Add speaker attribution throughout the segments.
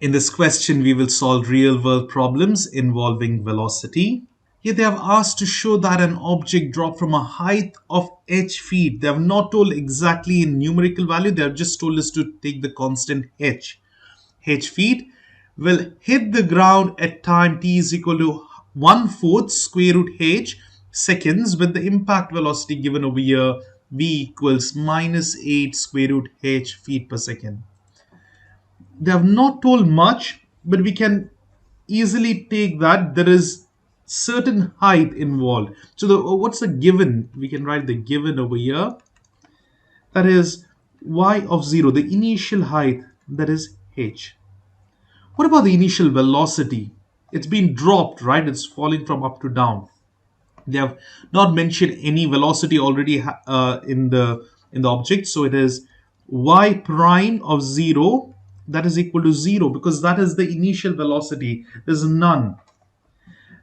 Speaker 1: In this question, we will solve real-world problems involving velocity. Here they have asked to show that an object dropped from a height of h feet. They have not told exactly in numerical value. They have just told us to take the constant h feet, will hit the ground at time t is equal to 1/4 square root h seconds with the impact velocity given over here v equals -8 square root h feet per second. They have not told much, but we can easily take that there is certain height involved. So what's the given? We can write the given over here. That is y of 0, the initial height, that is h. What about the initial velocity? It's been dropped, right? It's falling from up to down. They have not mentioned any velocity already in the object, so it is y prime of 0, that is equal to 0 because that is the initial velocity. There's none.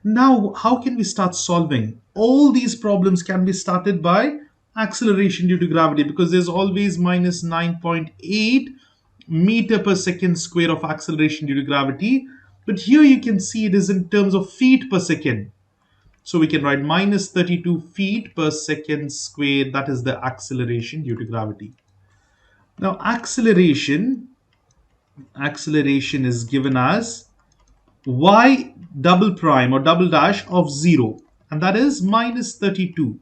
Speaker 1: Now, how can we start solving? All these problems can be started by acceleration due to gravity because there's always minus 9.8 meter per second square of acceleration due to gravity. But here you can see it is in terms of feet per second. So we can write minus 32 feet per second square. That is the acceleration due to gravity. Now acceleration is given as y double prime or double dash of 0, and that is minus 32.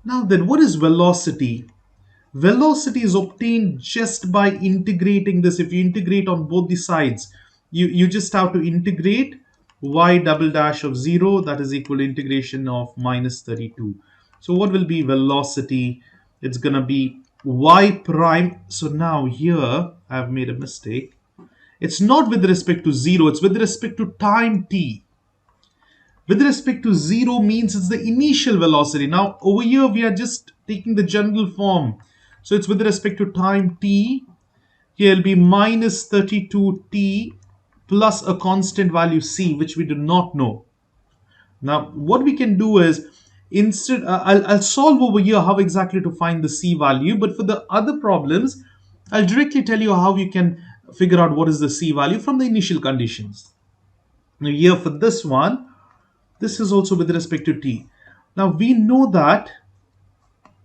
Speaker 1: Now then, what is velocity? Velocity is obtained just by integrating this. If you integrate on both the sides, you just have to integrate y double dash of 0, that is equal to integration of minus 32. So what will be velocity? It's gonna be y prime. So now here I've made a mistake. It's not with respect to 0, it's with respect to time t. With respect to 0 means it's the initial velocity. Now over here we are just taking the general form. So it's with respect to time t. Here will be minus 32t plus a constant value c, which we do not know. Now what we can do is, instead I'll solve over here how exactly to find the c value, but for the other problems I'll directly tell you how you can figure out what is the c value from the initial conditions. Now here for this one, this is also with respect to t. Now we know that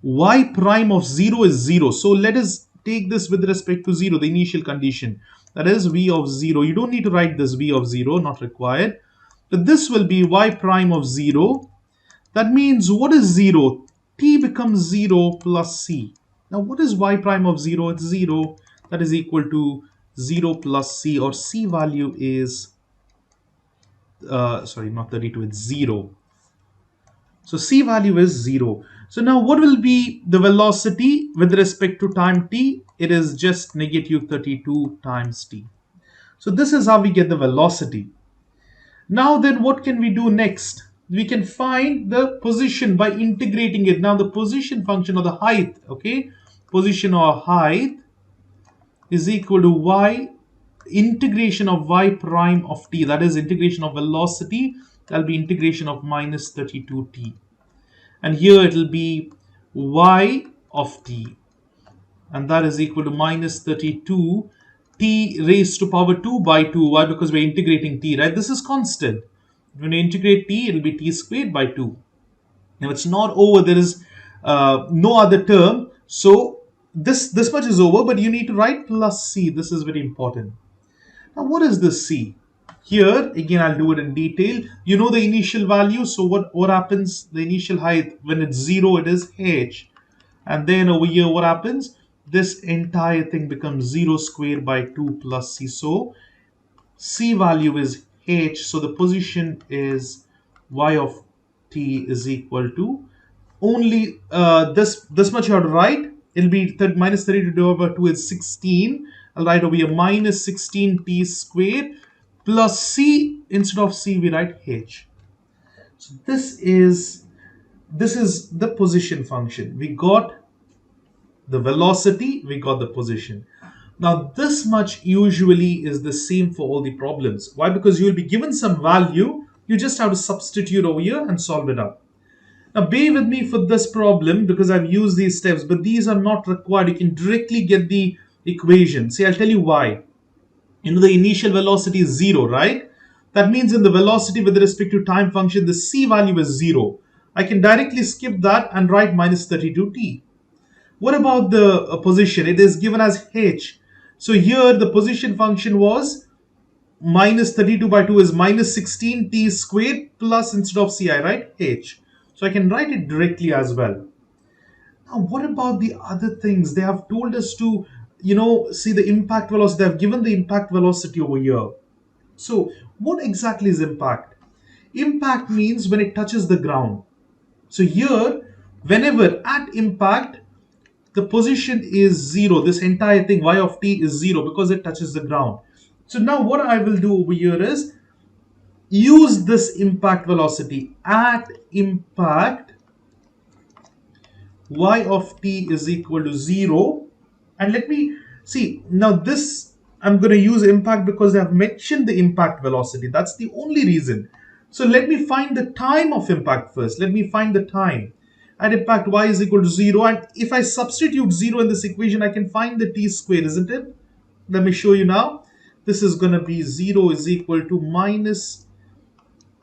Speaker 1: y prime of 0 is 0. So let us take this with respect to 0, the initial condition. That is v of 0. You don't need to write this v of 0, not required. But this will be y prime of 0. That means what is 0? T becomes 0 plus c. Now what is y prime of 0? It's 0. That is equal to 0 plus c, or c value is, sorry, not 32, it's 0. So c value is 0. So now what will be the velocity with respect to time t? It is just negative 32 times t. So this is how we get the velocity. Now then, what can we do next? We can find the position by integrating it. Now the position function, or the height, okay, position or height is equal to y integration of y prime of t, that is integration of velocity, that will be integration of minus 32t, and here it will be y of t, and that is equal to minus 32 t raised to power 2 by 2. Why? Because we're integrating t, right? This is constant. When you integrate t, it will be t squared by 2. Now it's not over, there is no other term, so this much is over, but you need to write plus c. This is very important. Now what is this c? Here again I'll do it in detail. You know the initial value, so what happens? The initial height, when it's 0, it is h, and then over here what happens? This entire thing becomes 0 squared by 2 plus c. So c value is h, so the position is y of t is equal to only this much you have to write. It'll be minus 32 over 2 is 16. I'll write over here minus 16t squared plus c. Instead of c we write h. So this is the position function. We got the velocity, we got the position. Now this much usually is the same for all the problems. Why? Because you will be given some value, you just have to substitute over here and solve it up. Now bear with me for this problem because I've used these steps, but these are not required. You can directly get the equation. See, I'll tell you why. The initial velocity is 0, right? That means in the velocity with respect to time function, the c value is 0. I can directly skip that and write minus 32t. What about the position? It is given as h. So here the position function was minus 32 by 2 is minus 16t squared plus, instead of ci, right, h. So I can write it directly as well. Now, what about the other things? They have told us to, see the impact velocity. They have given the impact velocity over here. So, what exactly is impact? Impact means when it touches the ground. So, here, whenever at impact, the position is 0. This entire thing, y of t, is 0 because it touches the ground. So, now what I will do over here is use this impact velocity. At impact, y of t is equal to 0. And let me see, now this I'm going to use impact because they have mentioned the impact velocity. That's the only reason. So let me find the time of impact first. Let me find the time. At impact, y is equal to 0. And if I substitute 0 in this equation, I can find the t squared, isn't it? Let me show you now. This is going to be 0 is equal to minus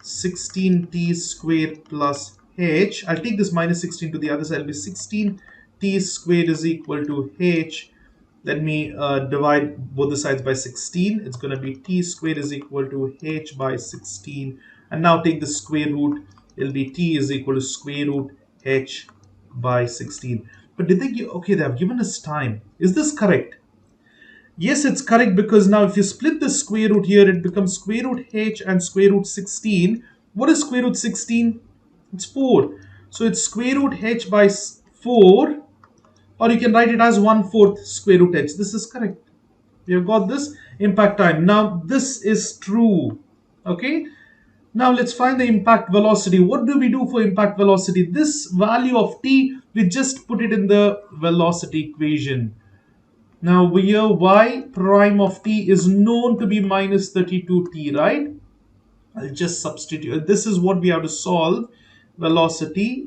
Speaker 1: 16t squared plus h. I'll take this minus 16 to the other side. It'll be 16t squared is equal to h. Let me divide both the sides by 16. It's going to be t squared is equal to h by 16. And now take the square root. It'll be t is equal to square root h by 16. But did they give, okay, they have given us time. Is this correct? Yes, it's correct, because now if you split the square root here, it becomes square root h and square root 16. What is square root 16? It's 4. So it's square root h by 4, or you can write it as 1/4 square root h. This is correct. We have got this impact time. Now this is true. Okay. Now let's find the impact velocity. What do we do for impact velocity? This value of t, we just put it in the velocity equation. Now here y prime of t is known to be minus 32t, right? I'll just substitute. This is what we have to solve. Velocity,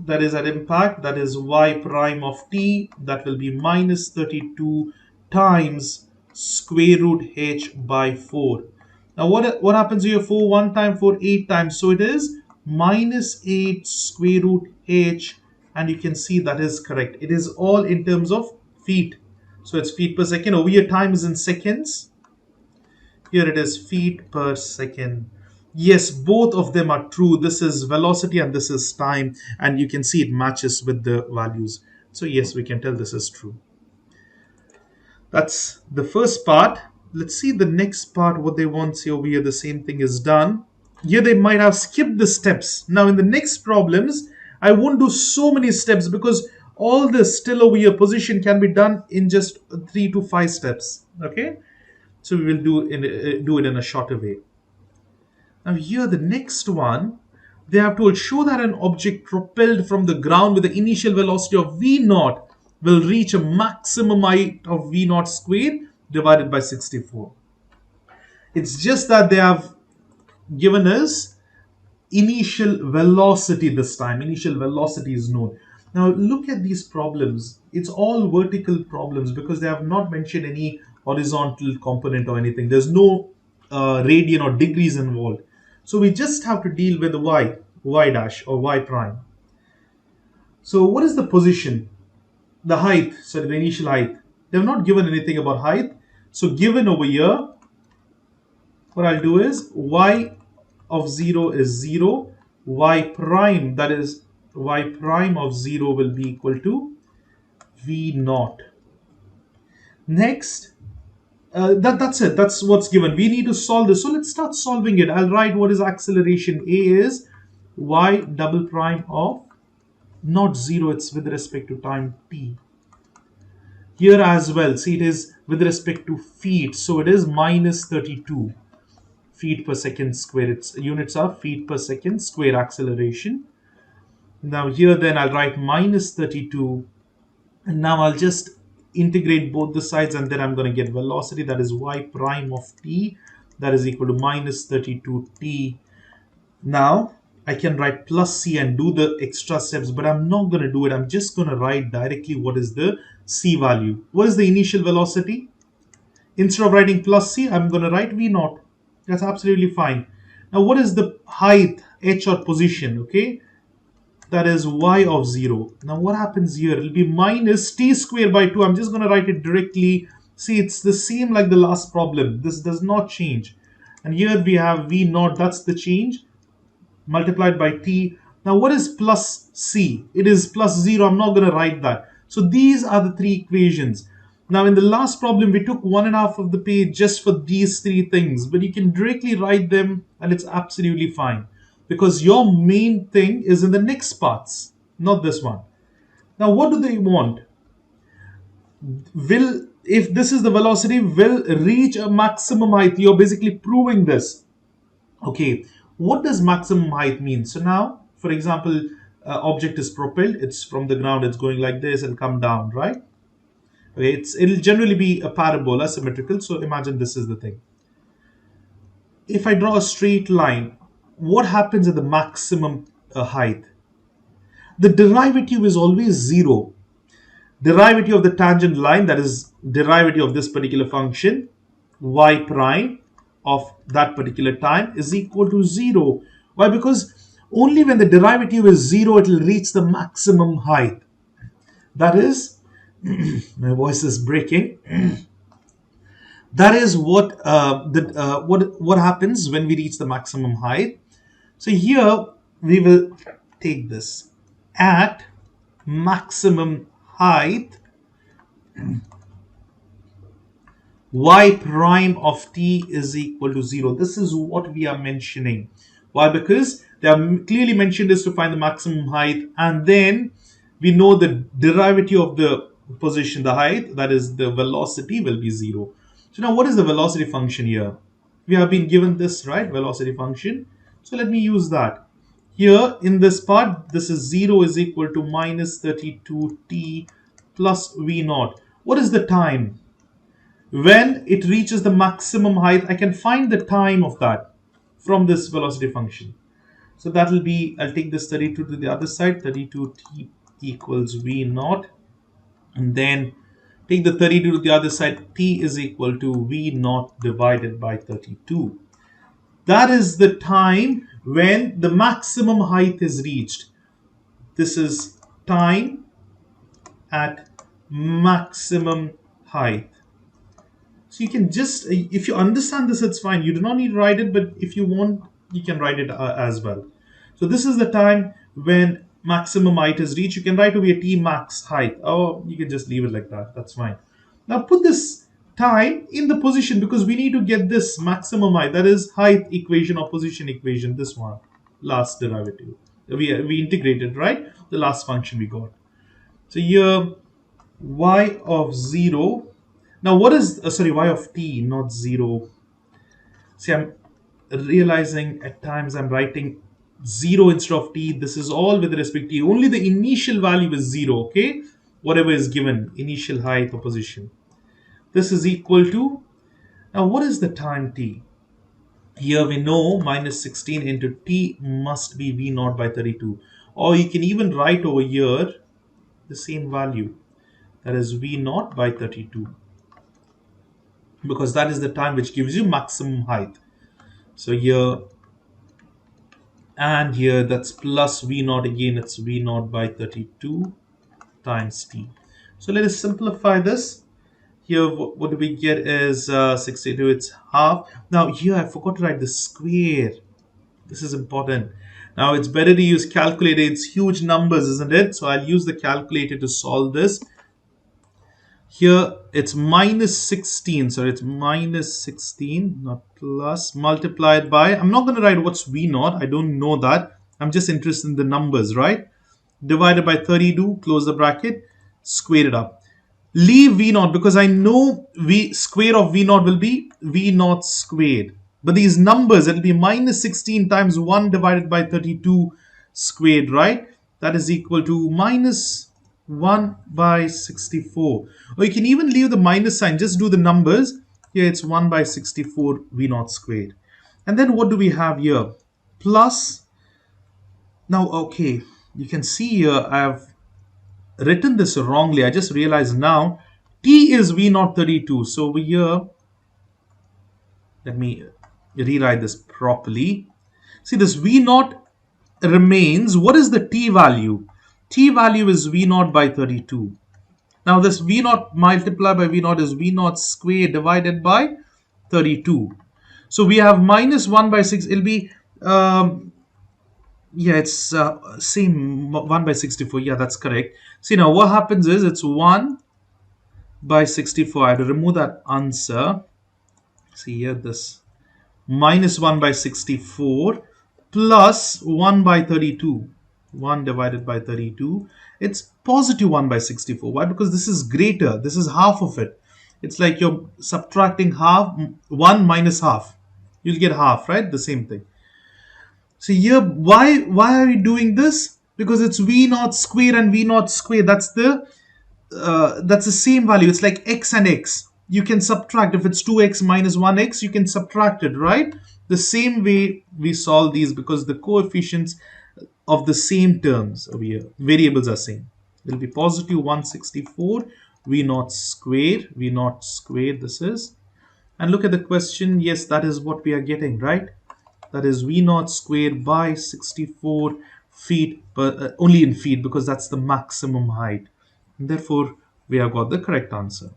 Speaker 1: that is at impact, that is y prime of t, that will be minus 32 times square root h by 4. Now what happens here? 4 1 time, 4 8 times. So it is minus 8 square root h, and you can see that is correct. It is all in terms of feet. So it's feet per second. Over here time is in seconds. Here it is feet per second. Yes, both of them are true. This is velocity and this is time. And you can see it matches with the values. So yes, we can tell this is true. That's the first part. Let's see the next part, what they want. See over here, the same thing is done. Here they might have skipped the steps. Now in the next problems, I won't do so many steps because all this still over here position can be done in just 3 to 5 steps. Okay. So we will do it in a shorter way. Now here the next one, they have told show that an object propelled from the ground with the initial velocity of v0 will reach a maximum height of v0 squared divided by 64. It's just that they have given us initial velocity this time. Initial velocity is known. Now look at these problems. It's all vertical problems because they have not mentioned any horizontal component or anything. There's no radian or degrees involved. So we just have to deal with the y dash or y prime. So what is the position? The height, sorry, the initial height. They have not given anything about height. So given over here, what I'll do is y of 0 is 0. Y prime, that is y prime of 0 will be equal to v0. Next, that's it. That's what's given. We need to solve this. So let's start solving it. I'll write what is acceleration. A is y double prime of not 0. It's with respect to time t. Here as well, see, it is with respect to feet. So it is minus 32 feet per second square. Its units are feet per second square acceleration. Now here then I'll write minus 32. And now I'll just integrate both the sides, and then I'm going to get velocity, that is y prime of t, that is equal to minus 32t. Now I can write plus c and do the extra steps, but I'm not going to do it. I'm just going to write directly what is the c value. What is the initial velocity? Instead of writing plus C, I'm going to write V naught. That's absolutely fine. Now, what is the height, h or position? Okay, that is y of 0. Now, what happens here? It'll be minus t squared by 2. I'm just going to write it directly. See, it's the same like the last problem. This does not change. And here we have V naught. That's the change, multiplied by t. Now, what is plus c? It is plus 0. I'm not going to write that. So these are the three equations. Now, in the last problem, we took 1.5 of the page just for these three things, but you can directly write them and it's absolutely fine because your main thing is in the next parts, not this one. Now, what do they want? Will, if this is the velocity, will reach a maximum height. You're basically proving this. Okay, what does maximum height mean? So now, for example, object is propelled. It's from the ground. It's going like this and come down, right? Okay, it'll generally be a parabola, symmetrical. So imagine this is the thing. If I draw a straight line, what happens at the maximum height? The derivative is always 0. Derivative of the tangent line, that is derivative of this particular function, y prime of that particular time is equal to 0. Why? Because only when the derivative is 0, it will reach the maximum height. That is, my voice is breaking. That is what happens when we reach the maximum height. So here we will take this at maximum height, y prime of t is equal to 0. This is what we are mentioning. Why? Because they are clearly mentioned is to find the maximum height, and then we know the derivative of the position, the height, that is the velocity, will be 0. So now what is the velocity function here? We have been given this, right? Velocity function. So let me use that. Here in this part, this is 0 is equal to minus 32t plus v naught. What is the time? When it reaches the maximum height, I can find the time of that from this velocity function. So that will be, I'll take this 32 to the other side, 32t equals v naught. And then take the 32 to the other side, t is equal to v naught divided by 32. That is the time when the maximum height is reached. This is time at maximum height. So you can just, if you understand this, it's fine. You do not need to write it, but if you want, you can write it as well. So this is the time when maximum height is reached. You can write to be a t max height, or you can just leave it like that. That's fine. Now put this time in the position because we need to get this maximum height. That is height equation or position equation. This one, last derivative. We integrated, right? The last function we got. So here, y of 0. Now what is, sorry, y of t, not 0. See, I'm realizing at times I'm writing 0 instead of t. This is all with respect to t. Only the initial value is 0, okay? Whatever is given, initial height or position. This is equal to, now what is the time t? Here we know minus 16 into t must be v naught by 32. Or you can even write over here the same value. That is v naught by 32. Because that is the time which gives you maximum height. So here and here, that's plus v naught again. It's v naught by 32 times t. So let us simplify this. Here, what do we get is 62. It's half. Now here, I forgot to write the square. This is important. Now it's better to use calculator. It's huge numbers, isn't it? So I'll use the calculator to solve this. Here it's minus 16, so it's minus 16, not plus, multiplied by, I'm not going to write what's v naught, I don't know that. I'm just interested in the numbers, right? Divided by 32, close the bracket, square it up. Leave v naught because I know square of v naught will be v naught squared. But these numbers, it will be minus 16 times 1 divided by 32 squared, right? That is equal to minus 1 by 64. Or you can even leave the minus sign, just do the numbers. Here it's 1 by 64 v naught squared. And then what do we have here? Plus, now okay, you can see here I have written this wrongly. I just realized now t is v naught 32. So over here Let me rewrite this properly. See, this V naught remains. What is the T value? T value is V naught by 32. Now this V naught multiplied by V naught is V naught square divided by 32. So we have minus 1 by 6. It'll be, yeah, it's same 1 by 64. Yeah, that's correct. See, now what happens is it's 1 by 64. I have to remove that answer. See here, this minus 1 by 64 plus 1 by 32. 1 divided by 32. It's positive 1 by 64. Why? Because this is greater. This is half of it. It's like you're subtracting half, 1 minus half. You'll get half, right? The same thing. So here, why are we doing this? Because it's V naught square and V naught square. That's the same value. It's like x and x. You can subtract. If it's 2x minus 1x, you can subtract it, right? The same way we solve these, because the coefficients of the same terms over here, variables are same. It will be positive 164 V naught square, V naught square this is. And look at the question. Yes, that is what we are getting, right? That is V naught squared by 64 feet, but only in feet, because that's the maximum height. And therefore, we have got the correct answer.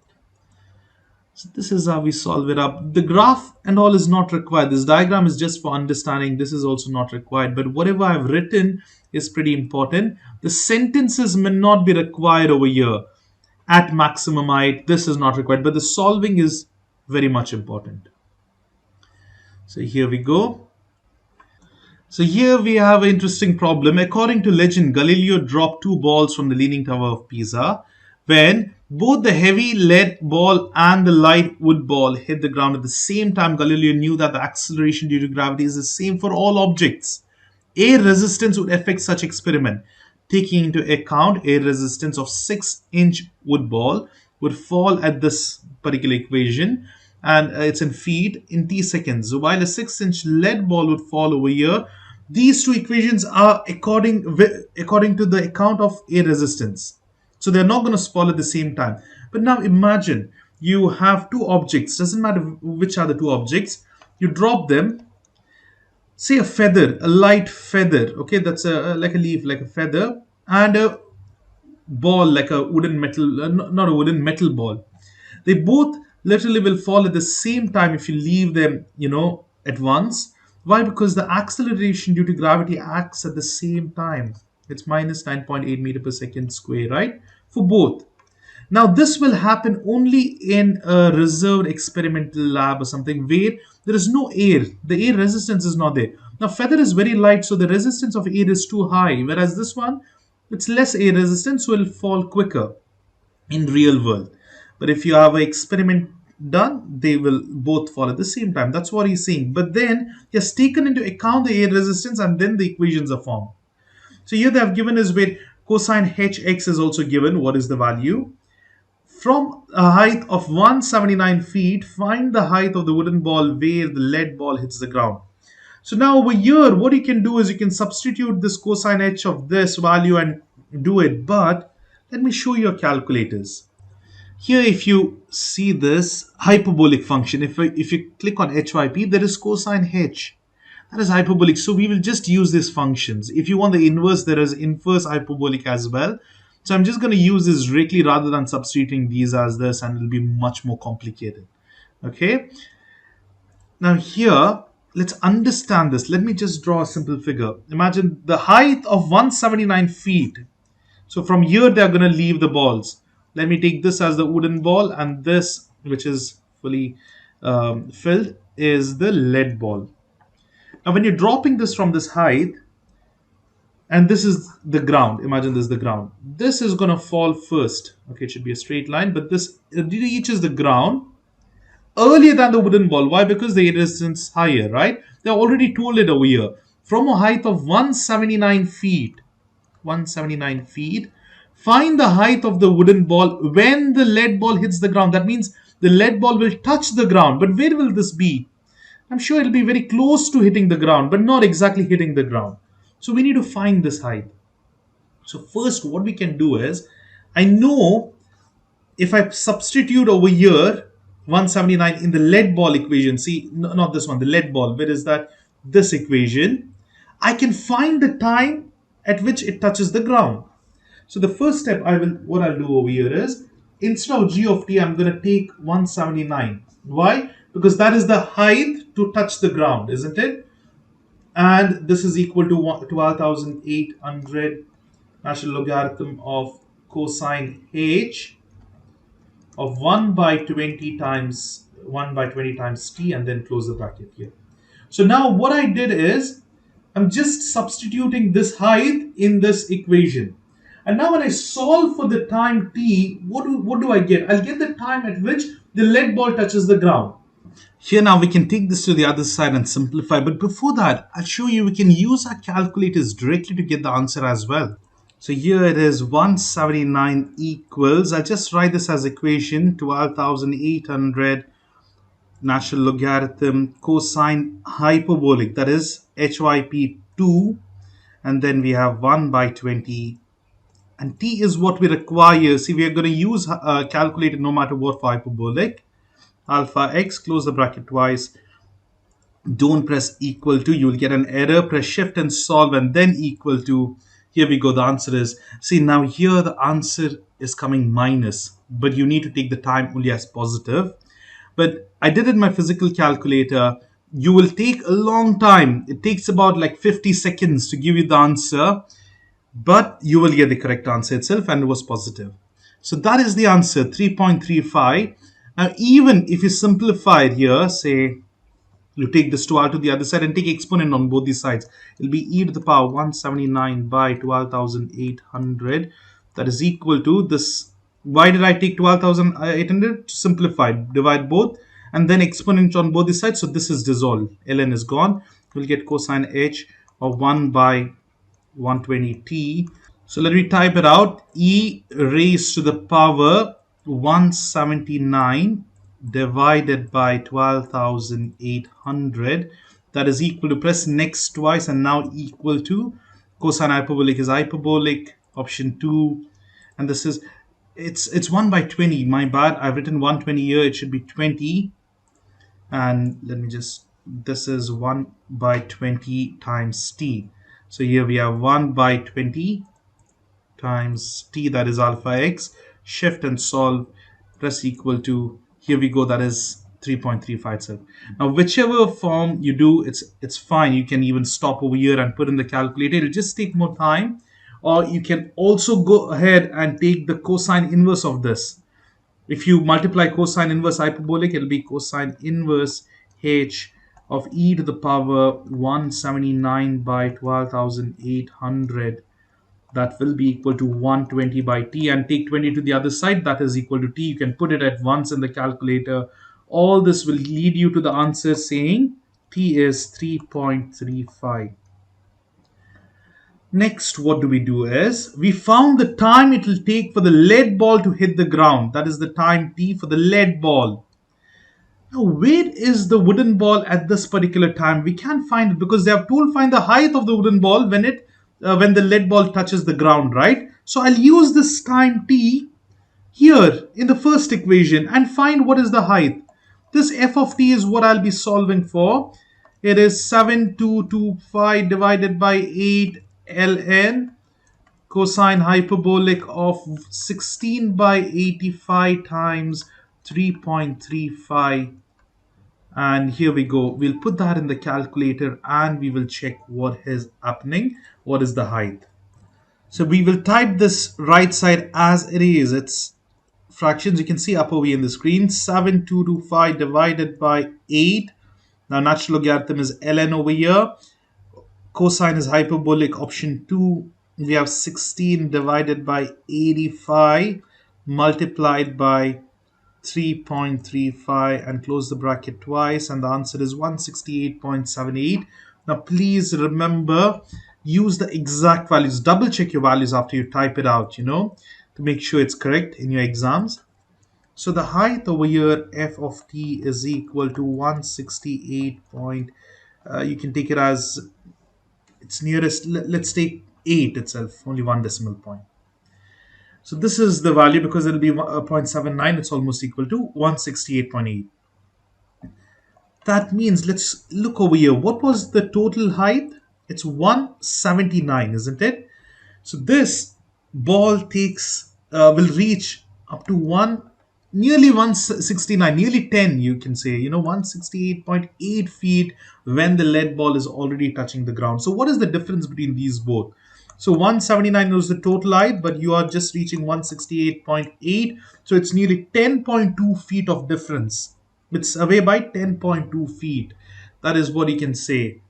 Speaker 1: So this is how we solve it up. The graph and all is not required. This diagram is just for understanding. This is also not required. But whatever I've written is pretty important. The sentences may not be required over here. At maximum height, this is not required. But the solving is very much important. So here we go. So here we have an interesting problem. According to legend, Galileo dropped two balls from the Leaning Tower of Pisa. When both the heavy lead ball and the light wood ball hit the ground at the same time, Galileo knew that the acceleration due to gravity is the same for all objects. Air resistance would affect such experiment. Taking into account air resistance of 6-inch wood ball would fall at this particular equation, and it's in feet in t seconds. So while a 6-inch lead ball would fall over here, these two equations are according to the account of air resistance. So they're not going to fall at the same time. But now imagine you have two objects. Doesn't matter which are the two objects. You drop them. Say a feather, a light feather. Okay, that's like a leaf, like a feather, and a ball, like a wooden metal, not a wooden metal ball. They both literally will fall at the same time if you leave them, at once. Why? Because the acceleration due to gravity acts at the same time. It's minus 9.8 meter per second square, right? For both. Now, this will happen only in a reserved experimental lab or something where there is no air. The air resistance is not there. Now, feather is very light, so the resistance of air is too high. Whereas this one, it's less air resistance, so it will fall quicker in real world. But if you have an experiment done, they will both fall at the same time. That's what he's saying. But then he has taken into account the air resistance, and then the equations are formed. So here they have given is where cosine hx is also given. What is the value? From a height of 179 feet, find the height of the wooden ball where the lead ball hits the ground. So now over here, what you can do is you can substitute this cosine h of this value and do it. But let me show you your calculators. Here, if you see this hyperbolic function, if you click on hyp, there is cosine h. That is hyperbolic. So we will just use these functions. If you want the inverse, there is inverse hyperbolic as well. So I'm just going to use this directly rather than substituting these as this, and it'll be much more complicated. Okay. Now here, let's understand this. Let me just draw a simple figure. Imagine the height of 179 feet. So from here, they're going to leave the balls. Let me take this as the wooden ball, and this, which is fully filled, is the lead ball. Now, when you're dropping this from this height, and this is the ground, imagine this is the ground. This is going to fall first. Okay, it should be a straight line, but this reaches the ground earlier than the wooden ball. Why? Because the air resistance higher, right? They already told it over here. From a height of 179 feet, 179 feet, find the height of the wooden ball when the lead ball hits the ground. That means the lead ball will touch the ground. But where will this be? I'm sure it'll be very close to hitting the ground, but not exactly hitting the ground. So we need to find this height. So first, what we can do is, I know if I substitute over here, 179 in the lead ball equation. See, no, not this one, the lead ball. Where is that? This equation. I can find the time at which it touches the ground. So the first step what I'll do over here is, instead of g of t, I'm going to take 179. Why? Because that is the height to touch the ground, isn't it? And this is equal to 12,800 natural logarithm of cosine h of 1 by 20 times 1 by 20 times t, and then close the bracket here. So now what I did is, I'm just substituting this height in this equation. And now when I solve for the time t, what do I get? I'll get the time at which the lead ball touches the ground. Here now we can take this to the other side and simplify. But before that, I'll show you we can use our calculators directly to get the answer as well. So here it is 179 equals, I'll just write this as equation 12,800 natural logarithm cosine hyperbolic, that is HYP2, and then we have 1 by 20, and t is what we require. See, we are going to use a calculator no matter what for hyperbolic. Alpha x, close the bracket twice, don't press equal to, you will get an error, press shift and solve and then equal to. Here we go, the answer is, see now here the answer is coming minus, but you need to take the time only as positive. But I did it in my physical calculator. You will take a long time. It takes about like 50 seconds to give you the answer, but you will get the correct answer itself, and it was positive. So that is the answer, 3.35. Now, even if you simplify it here, say you take this 12 to the other side and take exponent on both these sides, it'll be e to the power 179 by 12,800. That is equal to this. Why did I take 12,800? Simplify, divide both, and then exponent on both these sides. So this is dissolved. ln is gone. We'll get cosine h of 1 by 120t. So let me type it out. E raised to the power 179 divided by 12,800. That is equal to, press next twice, and now equal to, cosine hyperbolic is hyperbolic, option 2. And this is, it's 1 by 20. My bad. I've written 120 here. It should be 20. And let me just, this is 1 by 20 times t. So here we have 1 by 20 times t, that is alpha x. Shift and solve, press equal to, here we go, that is 3.35 itself. Now whichever form you do, it's fine. You can even stop over here and put in the calculator. It'll just take more time. Or you can also go ahead and take the cosine inverse of this. If you multiply cosine inverse hyperbolic, it'll be cosine inverse h of e to the power 179 by 12,800. That will be equal to 120 by t, and take 20 to the other side, that is equal to t. You can put it at once in the calculator. All this will lead you to the answer saying t is 3.35. Next, what do we do is, we found the time it will take for the lead ball to hit the ground. That is the time t for the lead ball. Now, where is the wooden ball at this particular time? We can't find it because they have told find the height of the wooden ball when the lead ball touches the ground, right? So I'll use this time t here in the first equation and find what is the height. This f of t is what I'll be solving for. It is 7225 divided by 8 ln cosine hyperbolic of 16 by 85 times 3.35. And here we go. We'll put that in the calculator and we will check what is happening. What is the height? So we will type this right side as it is. It's fractions. You can see up over here in the screen. 7225 divided by 8. Now natural logarithm is ln over here. Cosine is hyperbolic, option 2. We have 16 divided by 85 multiplied by 3.35 and close the bracket twice, and the answer is 168.78. Now please remember, use the exact values. Double check your values after you type it out, to make sure it's correct in your exams. So the height over here, f of t, is equal to 168 point, you can take it as its nearest, let's take 8 itself, only one decimal point. So this is the value because it'll be 0.79. It's almost equal to 168.8. That means let's look over here. What was the total height? It's 179, isn't it? So this ball takes will reach up to nearly 169, nearly 10, you can say, 168.8 feet when the lead ball is already touching the ground. So what is the difference between these both? So 179 was the total height, but you are just reaching 168.8. So it's nearly 10.2 feet of difference. It's away by 10.2 feet. That is what you can say.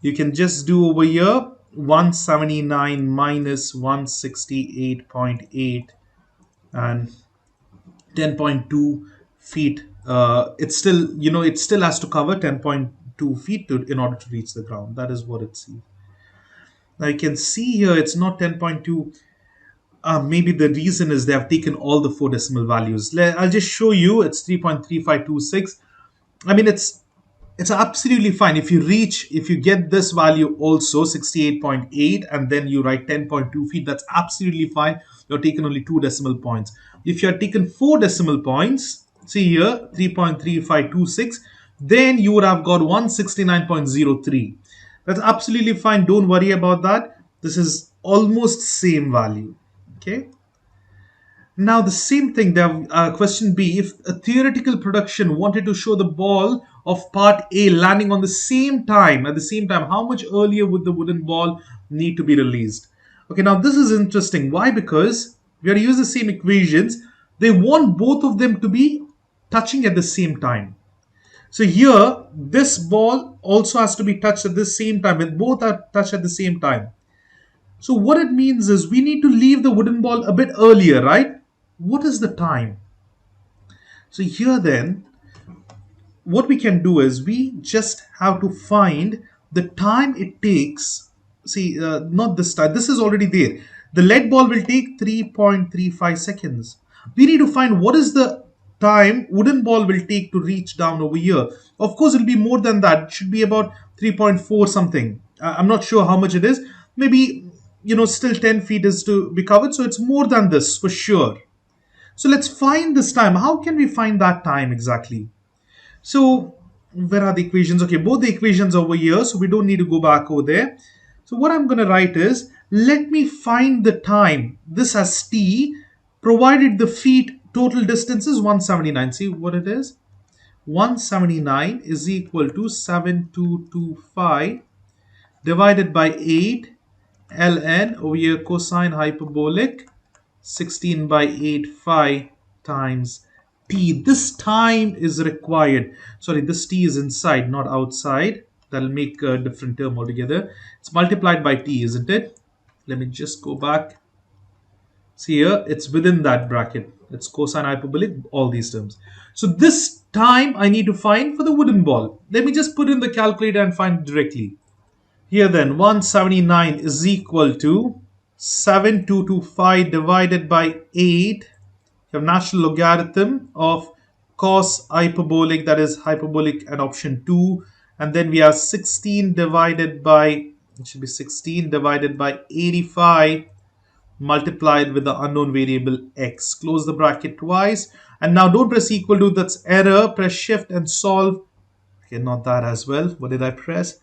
Speaker 1: You can just do over here 179 minus 168.8 and 10.2 feet. It's still, it still has to cover 10.2 feet in order to reach the ground. That is what it sees. Now you can see here it's not 10.2. Maybe the reason is they have taken all the 4 decimal values. I'll just show you. It's 3.3526. I mean, it's absolutely fine if you get this value also 68.8 and then you write 10.2 feet. That's absolutely fine. You're taking only 2 decimal points. If you had taken 4 decimal points, see here 3.3526, then you would have got 169.03. That's absolutely fine. Don't worry about that. This is almost same value. Okay. Now the same thing, question B, if a theoretical production wanted to show the ball of part A landing on the same time, at the same time, how much earlier would the wooden ball need to be released? Okay, now this is interesting. Why? Because we are to use the same equations. They want both of them to be touching at the same time. So here, this ball also has to be touched at the same time, and both are touched at the same time. So what it means is we need to leave the wooden ball a bit earlier, right? What is the time? So here then, what we can do is we just have to find the time it takes. See, not this time. This is already there. The lead ball will take 3.35 seconds. We need to find what is the time wooden ball will take to reach down over here. Of course, it'll be more than that. It should be about 3.4 something. I'm not sure how much it is. Maybe, still 10 feet is to be covered. So it's more than this for sure. So let's find this time. How can we find that time exactly? So where are the equations? Okay, both the equations over here, so we don't need to go back over there. So what I'm going to write is, let me find the time. This has t, provided the feet total distance is 179. See what it is? 179 is equal to 7225 divided by 8 ln over here cosine hyperbolic 16 by 8 phi times t. This time is required. Sorry, this t is inside, not outside. That'll make a different term altogether. It's multiplied by t, isn't it? Let me just go back. See here, it's within that bracket. It's cosine hyperbolic, all these terms. So this time I need to find for the wooden ball. Let me just put in the calculator and find it directly. Here then, 179 is equal to 7225 divided by 8. You have natural logarithm of cos hyperbolic, that is hyperbolic at option 2. And then we have 16 divided by, it should be 16 divided by 85 multiplied with the unknown variable x. Close the bracket twice. And now don't press equal to, that's error. Press shift and solve. Okay, not that as well. What did I press?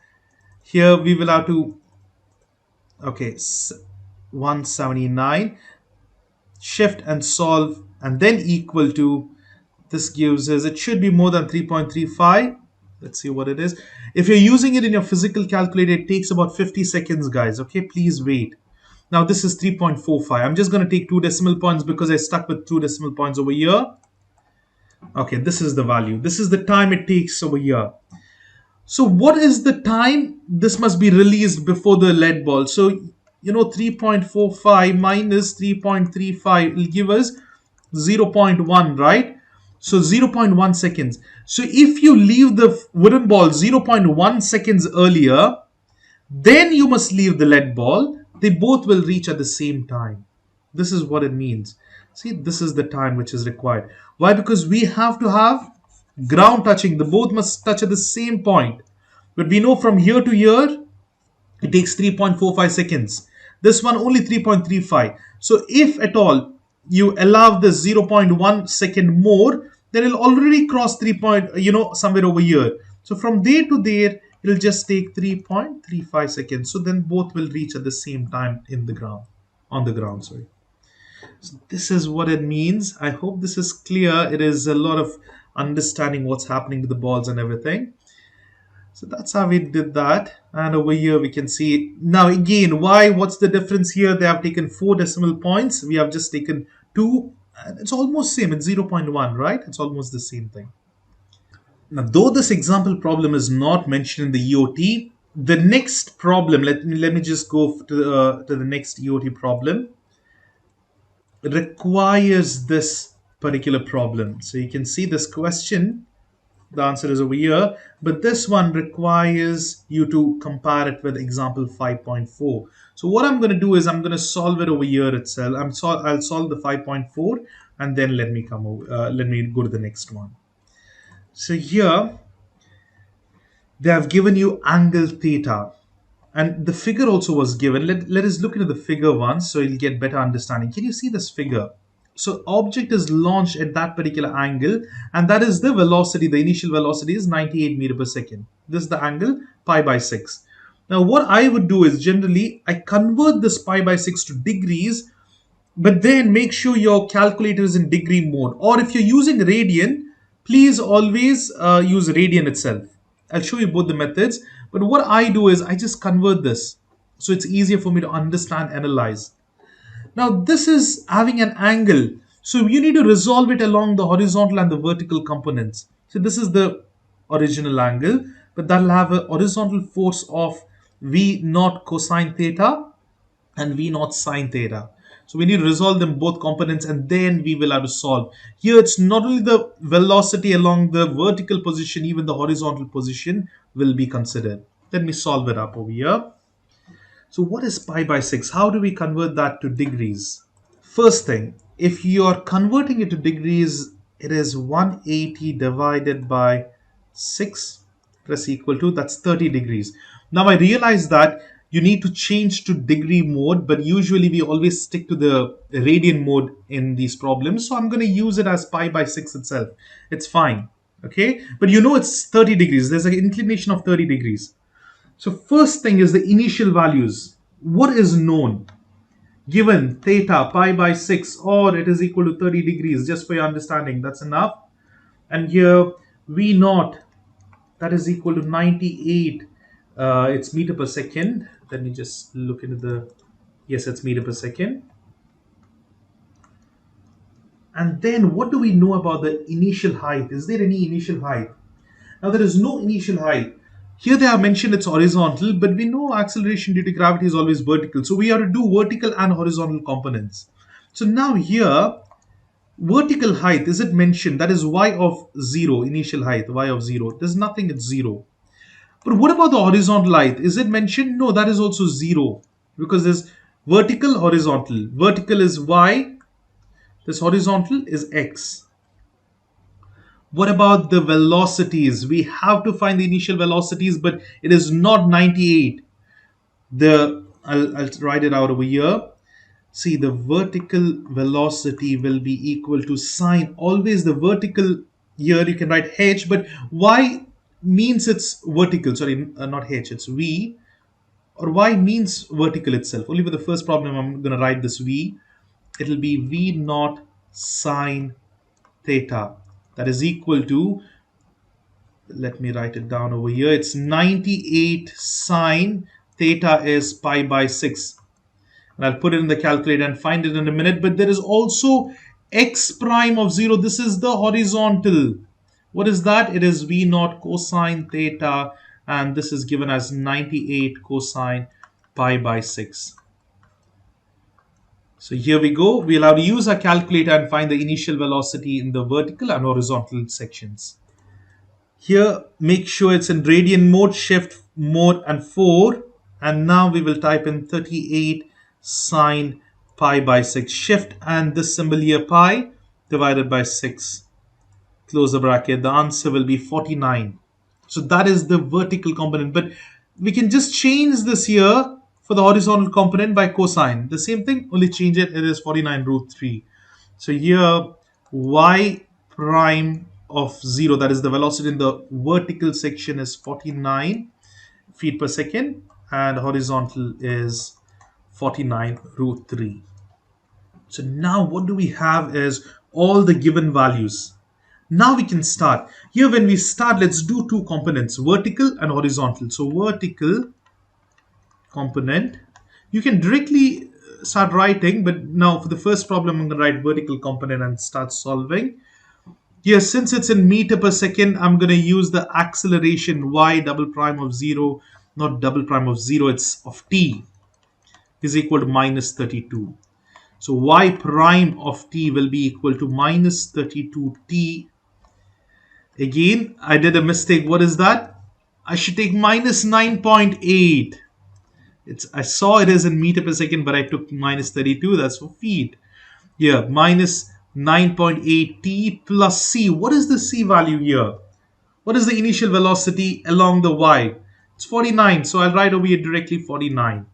Speaker 1: Here we will have to, okay, 179. Shift and solve and then equal to, this gives us, it should be more than 3.35. Let's see what it is. If you're using it in your physical calculator, it takes about 50 seconds, guys. Okay, please wait. Now this is 3.45. I'm just going to take 2 decimal points because I stuck with 2 decimal points over here. Okay, this is the value. This is the time it takes over here. So what is the time this must be released before the lead ball? So 3.45 minus 3.35 will give us 0.1, right? So 0.1 seconds. So if you leave the wooden ball 0.1 seconds earlier, then you must leave the lead ball. They both will reach at the same time. This is what it means. See, this is the time which is required. Why? Because we have to have ground touching. The both must touch at the same point. But we know from here to here, it takes 3.45 seconds. This one only 3.35. So if at all you allow the 0.1 second more, then it'll already cross 3 point, somewhere over here. So from there to there, it'll just take 3.35 seconds. So then both will reach at the same time in the ground, on the ground, sorry. So this is what it means. I hope this is clear. It is a lot of understanding what's happening with the balls and everything. So that's how we did that. And over here we can see it. Now again, why? What's the difference here? They have taken 4 decimal points. We have just taken 2. And it's almost same. It's 0.1, right? It's almost the same thing. Now, though this example problem is not mentioned in the EOT, the next problem, let me just go to the next EOT problem, requires this particular problem. So you can see this question, the answer is over here, but this one requires you to compare it with example 5.4. So what I'm going to do is I'm going to solve it over here itself. I'll solve the 5.4 and then let me go to the next one. So here they have given you angle theta, and the figure also was given. Let us look into the figure once so you'll get better understanding. Can you see this figure? So object is launched at that particular angle, and that is the velocity. The initial velocity is 98 meter per second. This is the angle pi by 6. Now what I would do is generally I convert this pi by 6 to degrees, but then make sure your calculator is in degree mode, or if you're using radian, please always use radian itself. I'll show you both the methods, but what I do is I just convert this so it's easier for me to understand, analyze. Now this is having an angle, so you need to resolve it along the horizontal and the vertical components. So this is the original angle, but that'll have a horizontal force of v naught cosine theta and v naught sine theta. So we need to resolve them both components, and then we will have to solve. Here it's not only the velocity along the vertical position, even the horizontal position will be considered. Let me solve it up over here. So what is pi by 6? How do we convert that to degrees? First thing, if you are converting it to degrees, it is 180 divided by 6 plus equal to, that's 30 degrees. Now I realize that you need to change to degree mode, but usually we always stick to the radian mode in these problems. So I'm going to use it as pi by 6 itself. It's fine. Okay. But you know it's 30 degrees. There's an inclination of 30 degrees. So first thing is the initial values. What is known? Given theta pi by 6, or it is equal to 30 degrees, just for your understanding, that's enough. And here v naught, that is equal to 98, it's meter per second. Let me just look into the, yes, it's meter per second. And then what do we know about the initial height? Is there any initial height? Now there is no initial height. Here they have mentioned it's horizontal, but we know acceleration due to gravity is always vertical. So we have to do vertical and horizontal components. So now here, vertical height, is it mentioned? That is y of 0, initial height, y of 0. There's nothing, it's 0. But what about the horizontal height? Is it mentioned? No, that is also 0. Because there's vertical, horizontal. Vertical is y, this horizontal is x. What about the velocities? We have to find the initial velocities, but it is not 98. I'll write it out over here. See, the vertical velocity will be equal to sine. Always the vertical, here you can write h, but y means it's vertical. Sorry, not h, it's v. Or y means vertical itself. Only for the first problem, I'm going to write this v. It'll be v naught sine theta. That is equal to, let me write it down over here, it's 98 sine theta is pi by 6. And I'll put it in the calculator and find it in a minute. But there is also x prime of 0. This is the horizontal. What is that? It is v naught cosine theta, and this is given as 98 cosine pi by 6. So here we go. We'll have to use our calculator and find the initial velocity in the vertical and horizontal sections. Here, make sure it's in radian mode, shift mode and 4. And now we will type in 38 sine pi by 6. Shift and this symbol here, pi, divided by 6. Close the bracket. The answer will be 49. So that is the vertical component. But we can just change this here for the horizontal component by cosine. The same thing, only change it. It is 49 root 3. So here y prime of 0, that is the velocity in the vertical section, is 49 feet per second, and horizontal is 49 root 3. So now what do we have is all the given values. Now we can start. Here when we start, let's do two components, vertical and horizontal. So vertical component, you can directly start writing, but now for the first problem, I'm going to write vertical component and start solving. Here, since it's in meter per second, I'm going to use the acceleration y double prime of 0, not double prime of 0, it's of t, is equal to minus 32. So y prime of t will be equal to minus 32t. Again, I did a mistake. What is that? I should take minus 9.8. I saw it is in meter per second, but I took minus 32. That's for feet. Here, minus 9.8 t plus c. What is the c value here? What is the initial velocity along the y? It's 49. So I'll write over here directly 49.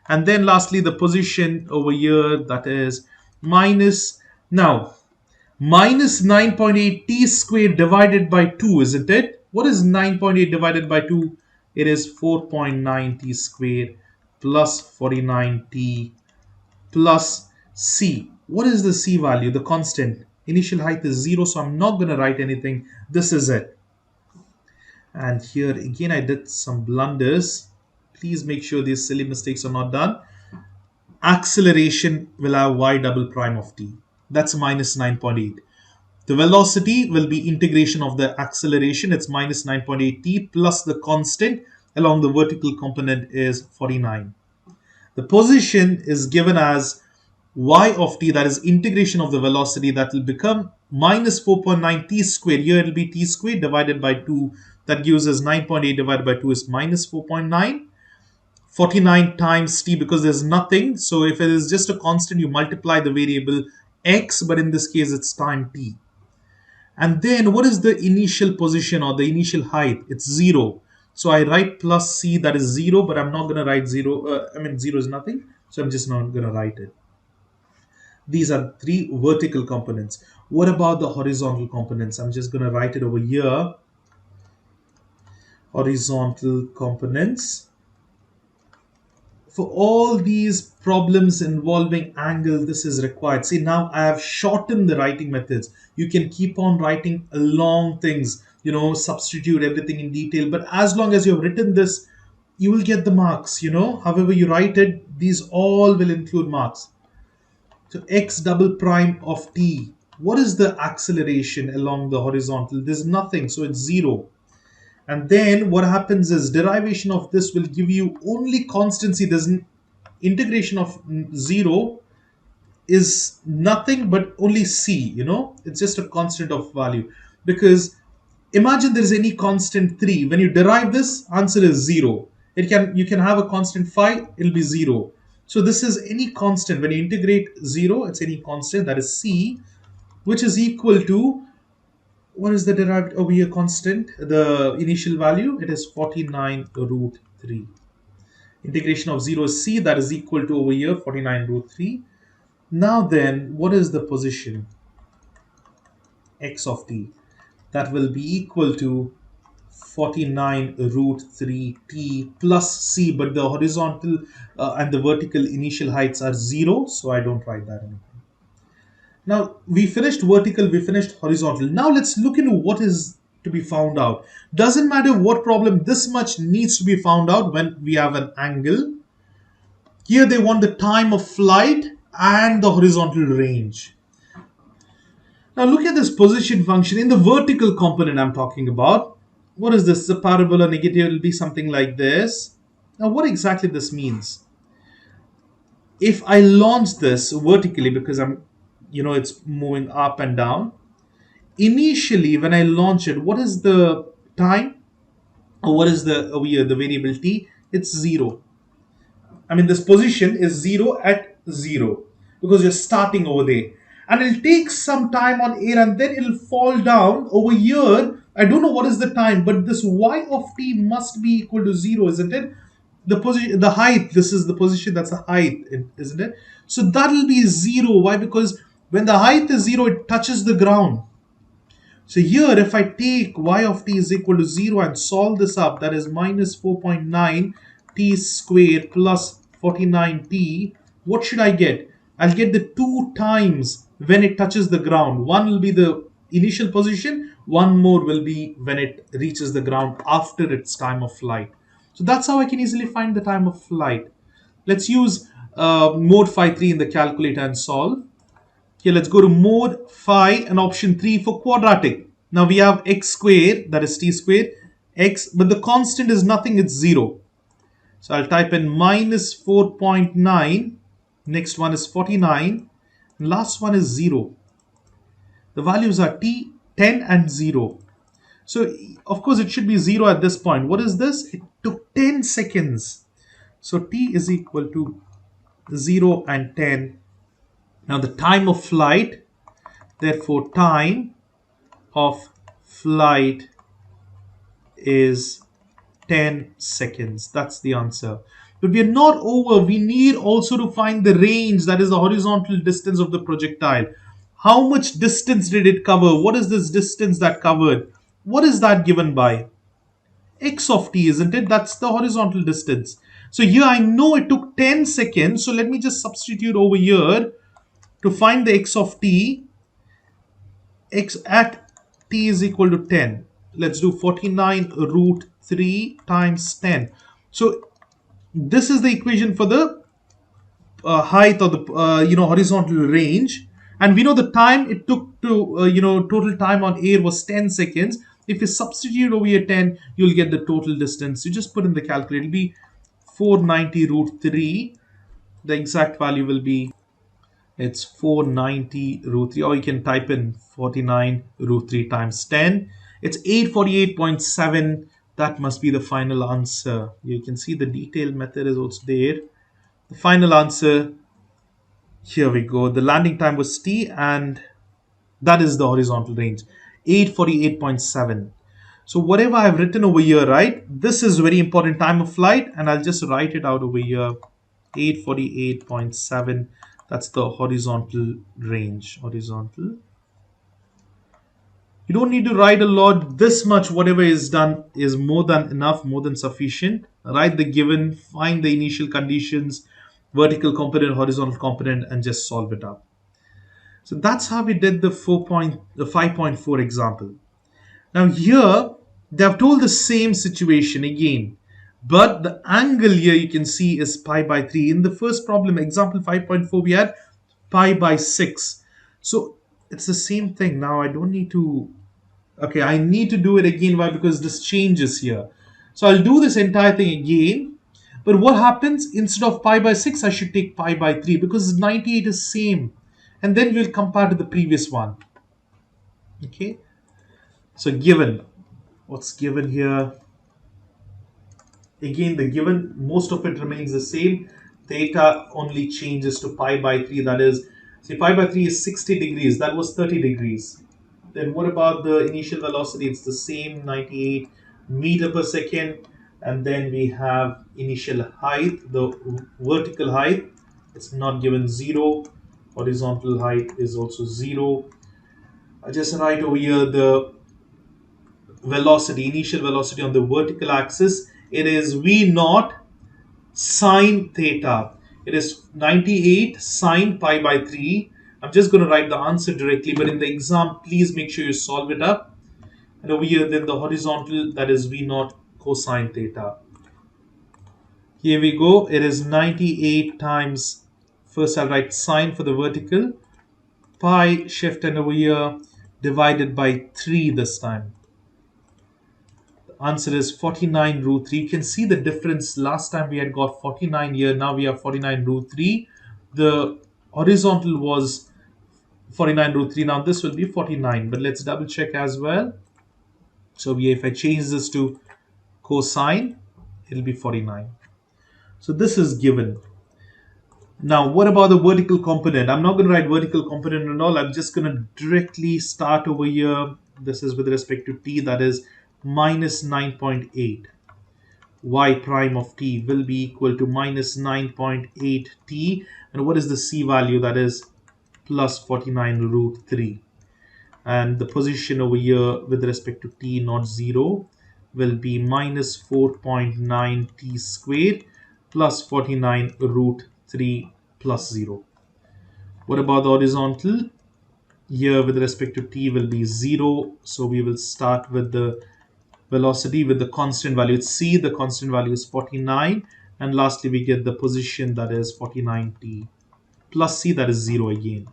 Speaker 1: And then lastly, the position over here, that is minus. Now, minus 9.8 t squared divided by 2, isn't it? What is 9.8 divided by 2? It is 4.9 t squared plus 49t plus c. What is the c value? The constant. Initial height is 0, so I'm not going to write anything. This is it. And here again, I did some blunders. Please make sure these silly mistakes are not done. Acceleration will have y double prime of t. That's minus 9.8. The velocity will be integration of the acceleration. It's minus 9.8 t plus the constant along the vertical component is 49. The position is given as y of t, that is integration of the velocity, that will become minus 4.9 t squared. Here it will be t squared divided by 2. That gives us 9.8 divided by 2 is minus 4.9. 49 times t, because there's nothing. So if it is just a constant, you multiply the variable x, but in this case it's time t. And then what is the initial position or the initial height? It's 0. So I write plus c, that is 0, but I'm not going to write 0. 0 is nothing. So I'm just not going to write it. These are three vertical components. What about the horizontal components? I'm just going to write it over here. Horizontal components. For all these problems involving angle, this is required. See, now I have shortened the writing methods. You can keep on writing long things, substitute everything in detail. But as long as you've written this, you will get the marks, However you write it, these all will include marks. So x double prime of t. What is the acceleration along the horizontal? There's nothing, so it's 0. And then what happens is derivation of this will give you only constancy. There's integration of 0 is nothing but only c, it's just a constant of value. Because imagine there's any constant 3. When you derive this, answer is 0. You can have a constant phi, it'll be 0. So this is any constant. When you integrate 0, it's any constant, that is c, which is equal to, what is the derived over here constant? The initial value, it is 49 root 3. Integration of 0 is c, that is equal to over here 49 root 3. Now then, what is the position? X of t. That will be equal to 49 root 3 t plus c, but the horizontal and the vertical initial heights are 0, so I don't write that anymore. Now, we finished vertical, we finished horizontal. Now let's look into what is to be found out. Doesn't matter what problem, this much needs to be found out when we have an angle. Here they want the time of flight and the horizontal range. Now look at this position function in the vertical component I'm talking about. What is this? The parabola negative will be something like this. Now what exactly this means? If I launch this vertically, because it's moving up and down. Initially, when I launch it, what is the time? Or what is the over here, the variable t? It's 0. This position is 0 at 0 because you're starting over there. And it'll take some time on air and then it'll fall down over here. I don't know what is the time, but this y of t must be equal to 0, isn't it? The position, the height, this is the position, that's the height, isn't it? So that'll be 0. Why? Because When the height is 0, it touches the ground. So here, if I take y of t is equal to 0 and solve this up, that is minus 4.9 t squared plus 49t, what should I get? I'll get the 2 times when it touches the ground. One will be the initial position, one more will be when it reaches the ground after its time of flight. So that's how I can easily find the time of flight. Let's use mode phi 3 in the calculator and solve. Here, let's go to mode phi and option 3 for quadratic. Now we have x squared, that is t squared, x, but the constant is nothing, it's 0. So I'll type in minus 4.9, next one is 49, and last one is 0. The values are t, 10 and 0. So of course it should be 0 at this point. What is this? It took 10 seconds. So t is equal to 0 and 10. Now the time of flight, therefore time of flight is 10 seconds. That's the answer. But we are not over. We need also to find the range, that is the horizontal distance of the projectile. How much distance did it cover? What is this distance that covered? What is that given by? X of t, isn't it? That's the horizontal distance. So here I know it took 10 seconds. So let me just substitute over here to find the x of t. X at t is equal to 10. Let's do 49 root 3 times 10. So this is the equation for the height or the horizontal range, and we know the time it took to total time on air was 10 seconds. If you substitute over here 10, you'll get the total distance. You just put in the calculator. It'll be 490 root 3. The exact value will be, it's 490 root 3, or you can type in 49 root 3 times 10. It's 848.7. That must be the final answer. You can see the detailed method is also there. The final answer, here we go. The landing time was t, and that is the horizontal range, 848.7. So whatever I've written over here, right, this is very important, time of flight, and I'll just write it out over here, 848.7. That's the horizontal range. Horizontal. You don't need to write a lot. This much, whatever is done, is more than enough, more than sufficient. Write the given, find the initial conditions, vertical component, horizontal component, and just solve it up. So that's how we did the 5.4 example. Now here, they have told the same situation again, but the angle here you can see is pi by 3. In the first problem, example 5.4, we had pi by 6. So it's the same thing. Now I don't need to, okay, I need to do it again. Why? Because this changes here. So I'll do this entire thing again. But what happens, instead of pi by 6, I should take pi by 3 because 98 is same. And then we'll compare to the previous one. Okay. So given, what's given here? Again, the given, most of it remains the same. Theta only changes to pi by 3. That is, see, pi by 3 is 60 degrees. That was 30 degrees. Then what about the initial velocity? It's the same, 98 meter per second. And then we have initial height, the vertical height. It's not given, 0. Horizontal height is also 0. I just write over here the velocity, initial velocity on the vertical axis. It is V naught sine theta. It is 98 sine pi by 3. I'm just going to write the answer directly, but in the exam, please make sure you solve it up. And over here, then the horizontal, that is V naught cosine theta. Here we go. It is 98 times, first I'll write sine for the vertical, pi shift and over here divided by 3 this time. Answer is 49 root 3. You can see the difference. Last time we had got 49 here. Now we have 49 root 3. The horizontal was 49 root 3. Now this will be 49. But let's double check as well. So if I change this to cosine, it will be 49. So this is given. Now what about the vertical component? I'm not going to write vertical component and all. I'm just going to directly start over here. This is with respect to t, that is minus 9.8. Y prime of t will be equal to minus 9.8 t. And what is the c value? That is plus 49 root 3. And the position over here with respect to t not 0 will be minus 4.9 t squared plus 49 root 3 plus 0. What about the horizontal? Here with respect to t will be 0. So we will start with the velocity with the constant value. It's c, the constant value is 49. And lastly, we get the position that is 49t plus c, that is 0 again.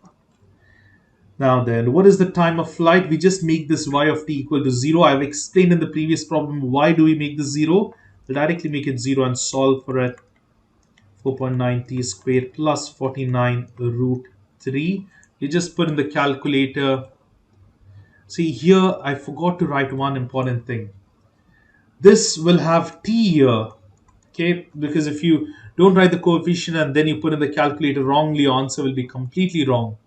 Speaker 1: Now then, what is the time of flight? We just make this y of t equal to 0. I've explained in the previous problem why do we make this 0. We'll directly make it 0 and solve for it. 4.9 t squared plus 49 root 3. You just put in the calculator. See here, I forgot to write one important thing. This will have t here, okay? Because if you don't write the coefficient and then you put in the calculator wrongly, your answer will be completely wrong.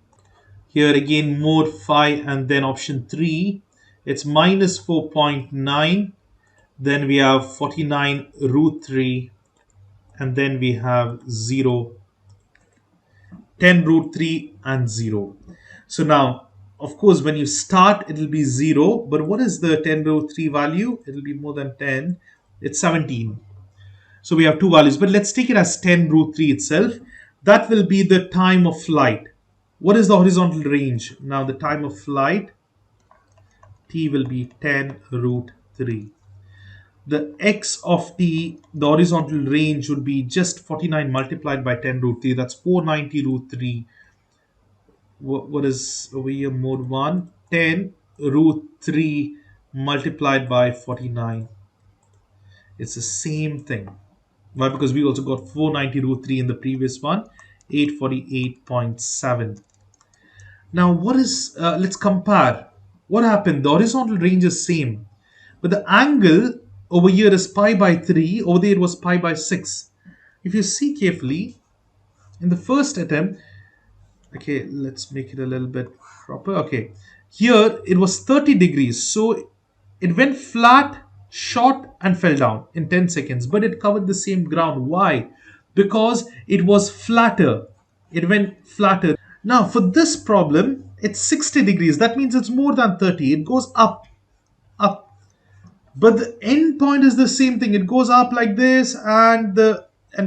Speaker 1: Here again, mod phi and then option 3. It's minus 4.9. Then we have 49 root 3. And then we have 0, 10 root 3 and 0. So now, of course, when you start, it will be 0. But what is the 10 root 3 value? It will be more than 10. It's 17. So we have two values. But let's take it as 10 root 3 itself. That will be the time of flight. What is the horizontal range? Now the time of flight, t will be 10 root 3. The x of t, the horizontal range would be just 49 multiplied by 10 root 3. That's 490 root 3. What is over here? Mode 1. 10 root 3 multiplied by 49. It's the same thing. Why? Because we also got 490 root 3 in the previous one. 848.7. Now, what is, let's compare. What happened? The horizontal range is same, but the angle over here is pi by 3. Over there it was pi by 6. If you see carefully, in the first attempt, okay, let's make it a little bit proper. Okay, here it was 30 degrees. So it went flat, shot, and fell down in 10 seconds. But it covered the same ground. Why? Because it was flatter. It went flatter. Now, for this problem, it's 60 degrees. That means it's more than 30. It goes up, up. But the end point is the same thing. It goes up like this and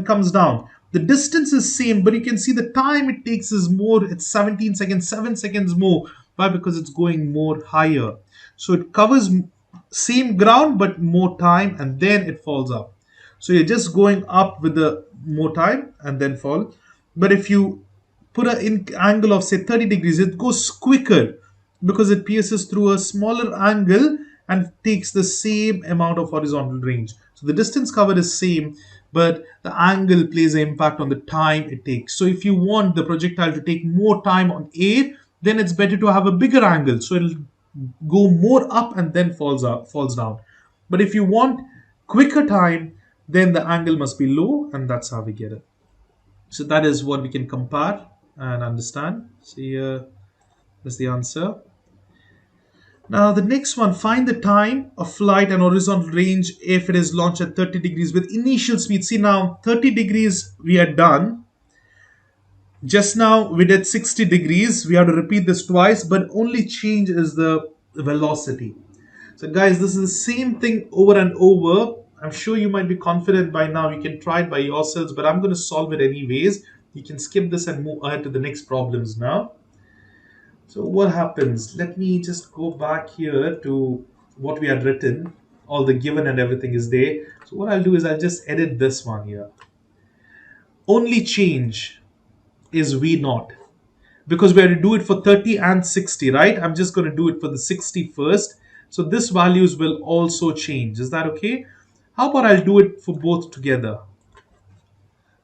Speaker 1: comes down. The distance is same, but you can see the time it takes is more. It's 17 seconds, 7 seconds more. Why? Because it's going more higher. So it covers same ground, but more time, and then it falls up. So you're just going up with the more time and then fall. But if you put an angle of say 30 degrees, it goes quicker because it pierces through a smaller angle and takes the same amount of horizontal range. So the distance covered is same, but the angle plays an impact on the time it takes. So if you want the projectile to take more time on air, then it's better to have a bigger angle. So it'll go more up and then falls down. But if you want quicker time, then the angle must be low, and that's how we get it. So that is what we can compare and understand. So here is the answer. Now the next one, find the time of flight and horizontal range if it is launched at 30 degrees with initial speed. See now 30 degrees we are done. Just now we did 60 degrees. We have to repeat this twice, but only change is the velocity. So guys, this is the same thing over and over. I'm sure you might be confident by now. You can try it by yourselves, but I'm going to solve it anyways. You can skip this and move ahead to the next problems now. So what happens? Let me just go back here to what we had written. All the given and everything is there. So what I'll do is I'll just edit this one here. Only change is V naught. Because we have to do it for 30 and 60, right? I'm just going to do it for the 60 first. So this values will also change. Is that okay? How about I'll do it for both together?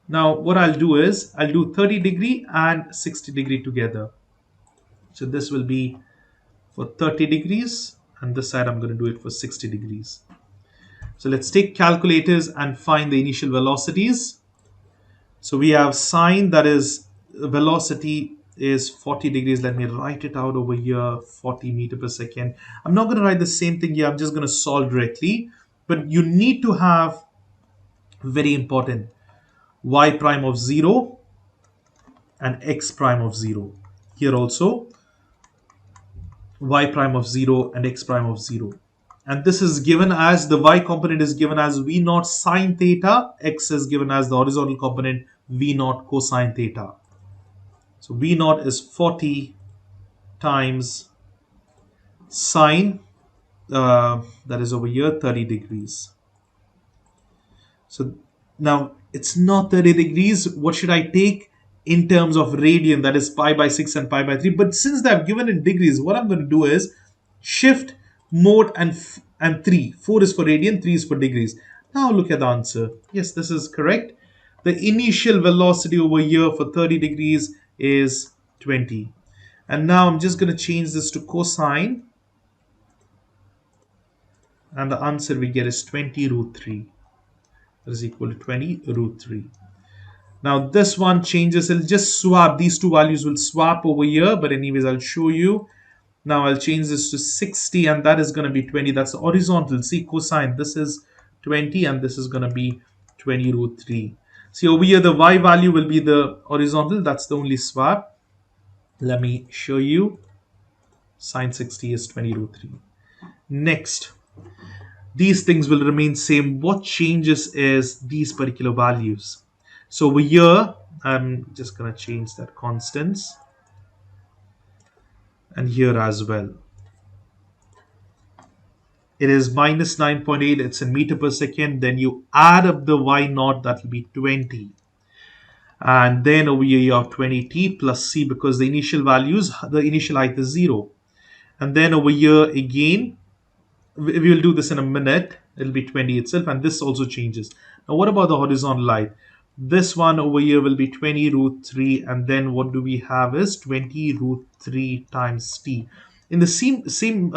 Speaker 1: Now what I'll do is I'll do 30 degree and 60 degree together. So this will be for 30 degrees and this side I'm going to do it for 60 degrees. So let's take calculators and find the initial velocities. So we have sine, that is velocity is 40 degrees. Let me write it out over here, 40 meter per second. I'm not going to write the same thing here. I'm just going to solve directly. But you need to have, very important, y prime of 0 and x prime of 0. Here also y prime of 0 and x prime of 0. And this is given as the y component is given as v naught sine theta, x is given as the horizontal component v naught cosine theta. So v naught is 40 times sine, that is over here 30 degrees. So now it's not 30 degrees. What should I take in terms of radian? That is pi by 6 and pi by 3. But since they have given in degrees, what I'm going to do is shift mode and 3. 4 is for radian, 3 is for degrees. Now look at the answer. Yes, this is correct. The initial velocity over here for 30 degrees is 20. And now I'm just going to change this to cosine. And the answer we get is 20 root 3. That is equal to 20 root 3. Now this one changes, it'll just swap, these two values will swap over here, but anyways I'll show you. Now I'll change this to 60 and that is going to be 20. That's the horizontal. See cosine, this is 20 and this is going to be 20 root 3. See over here the y value will be the horizontal, that's the only swap. Let me show you. Sine 60 is 20 root 3. Next, these things will remain same. What changes is these particular values. So over here, I'm just going to change that constants. And here as well. It is minus 9.8, it's in meter per second. Then you add up the y naught, that will be 20. And then over here you have 20t plus c because the initial values, the initial height is 0. And then over here again, we will do this in a minute. It'll be 20 itself, and this also changes. Now, what about the horizontal line? This one over here will be 20 root 3, and then what do we have is 20 root 3 times t. In the same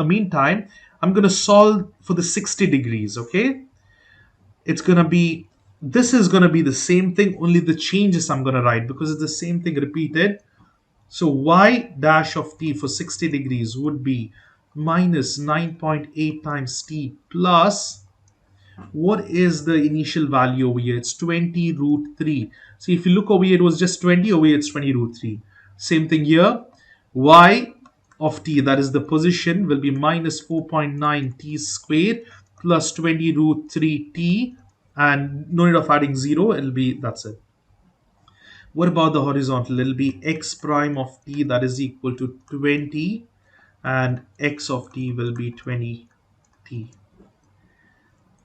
Speaker 1: meantime, I'm going to solve for the 60 degrees, okay? It's going to be, this is going to be the same thing, only the changes I'm going to write because it's the same thing repeated. So y dash of t for 60 degrees would be minus 9.8 times t plus, what is the initial value over here? It's 20 root 3. So if you look over here, it was just 20. Over here, it's 20 root 3. Same thing here. Y of t, that is the position, will be minus 4.9 t squared plus 20 root 3 t. And no need of adding 0. It'll be, that's it. What about the horizontal? It'll be x prime of t, that is equal to 20. And x of t will be 20t.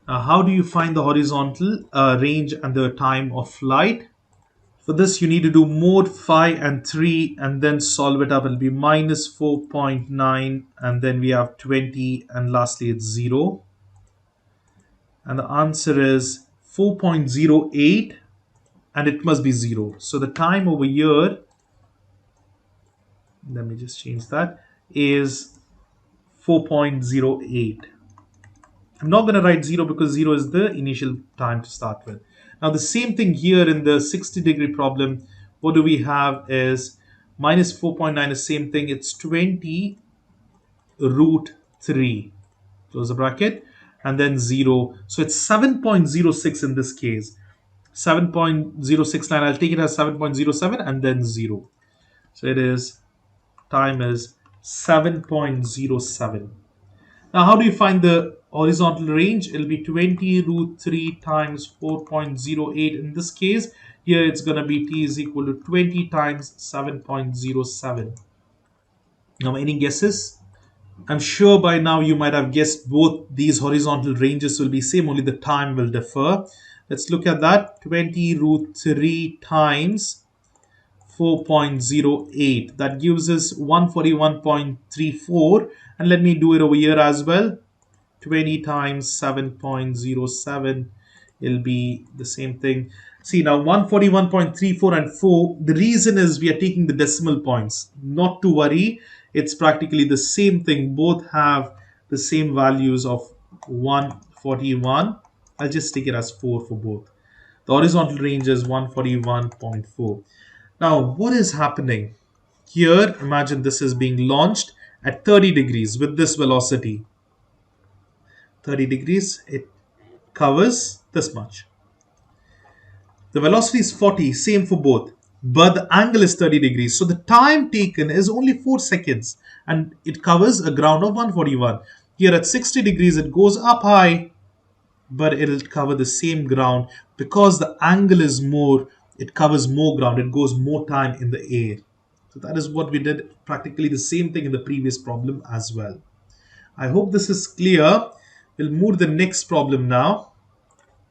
Speaker 1: How do you find the horizontal range and the time of flight? For this, you need to do mode 5 and 3 and then solve it up. It'll be minus 4.9 and then we have 20 and lastly it's 0. And the answer is 4.08 and it must be 0. So the time over here, let me just change that, is 4.08. I'm not going to write 0 because 0 is the initial time to start with. Now the same thing here in the 60 degree problem. What do we have is minus 4.9 is same thing. It's 20 root 3. Close the bracket. And then 0. So it's 7.06 in this case. 7.069. I'll take it as 7.07 and then 0. So it is, time is 7.07. Now, how do you find the horizontal range? It'll be 20 root 3 times 4.08 in this case. Here it's going to be t is equal to 20 times 7.07. Now, any guesses? I'm sure by now you might have guessed both these horizontal ranges will be same, only the time will differ. Let's look at that. 20 root 3 times 4.08. That gives us 141.34. And let me do it over here as well. 20 times 7.07 will be the same thing. See now 141.34 and 4. The reason is we are taking the decimal points. Not to worry. It's practically the same thing. Both have the same values of 141. I'll just take it as 4 for both. The horizontal range is 141.4. Now, what is happening? Here, imagine this is being launched at 30 degrees with this velocity. 30 degrees, it covers this much. The velocity is 40, same for both. but the angle is 30 degrees. So the time taken is only 4 seconds and it covers a ground of 141. Here at 60 degrees, it goes up high, but it'll cover the same ground because the angle is more, it covers more ground, it goes more time in the air. So that is what we did, practically the same thing in the previous problem as well. I hope this is clear. We'll move to the next problem now,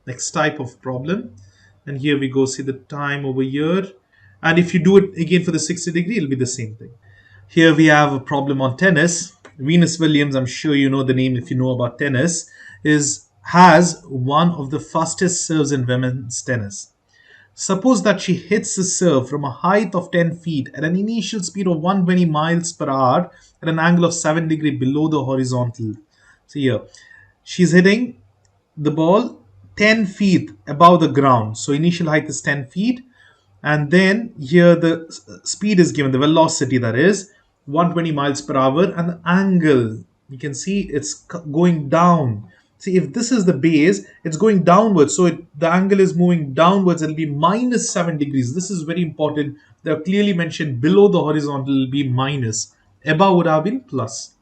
Speaker 1: next type of problem. And here we go, see the time over here. And if you do it again for the 60 degree, it'll be the same thing. Here we have a problem on tennis. Venus Williams, I'm sure you know the name if you know about tennis, is has one of the fastest serves in women's tennis. Suppose that she hits the serve from a height of 10 feet at an initial speed of 120 miles per hour at an angle of 7 degree below the horizontal. See here, she's hitting the ball 10 feet above the ground. So initial height is 10 feet. And then here the speed is given, the velocity that is 120 miles per hour, and the angle, you can see it's going down. See, if this is the base, it's going downwards. So the angle is moving downwards. It'll be minus 7 degrees. This is very important. They have clearly mentioned below the horizontal will be minus. Above would have been plus.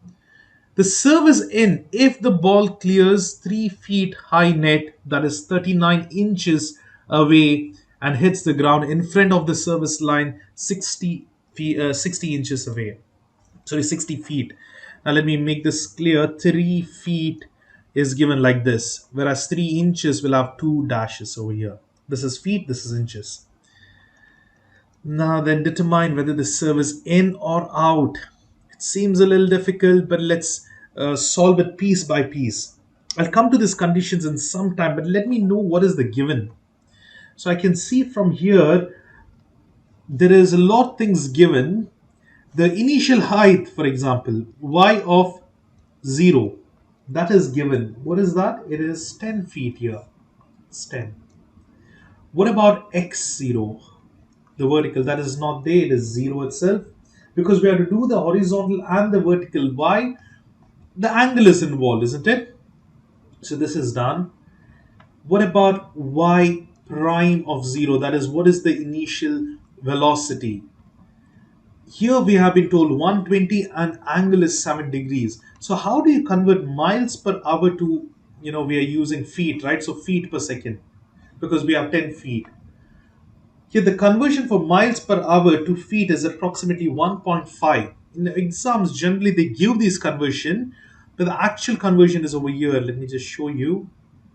Speaker 1: The serve is in if the ball clears 3 feet high net, that is 39 inches away, and hits the ground in front of the service line 60 inches away. Sorry, 60 feet. Now let me make this clear. 3 feet is given like this, whereas 3 inches will have 2 dashes over here. This is feet, this is inches. Now then determine whether the serve is in or out. It seems a little difficult, but let's solve it piece by piece. I'll come to these conditions in some time, but let me know what is the given. So I can see from here, there is a lot of things given. The initial height, for example, y of 0, that is given. What is that? It is 10 feet here. It's 10. What about x0? The vertical, that is not there, it is 0 itself. Because we have to do the horizontal and the vertical. Why? The angle is involved, isn't it? So this is done. What about y prime of 0? That is, what is the initial velocity? Here we have been told 120 and angle is 7 degrees. So how do you convert miles per hour to, we are using feet, right? So feet per second, because we have 10 feet. Here the conversion for miles per hour to feet is approximately 1.5. In the exams, generally they give this conversion, but the actual conversion is over here. Let me just show you.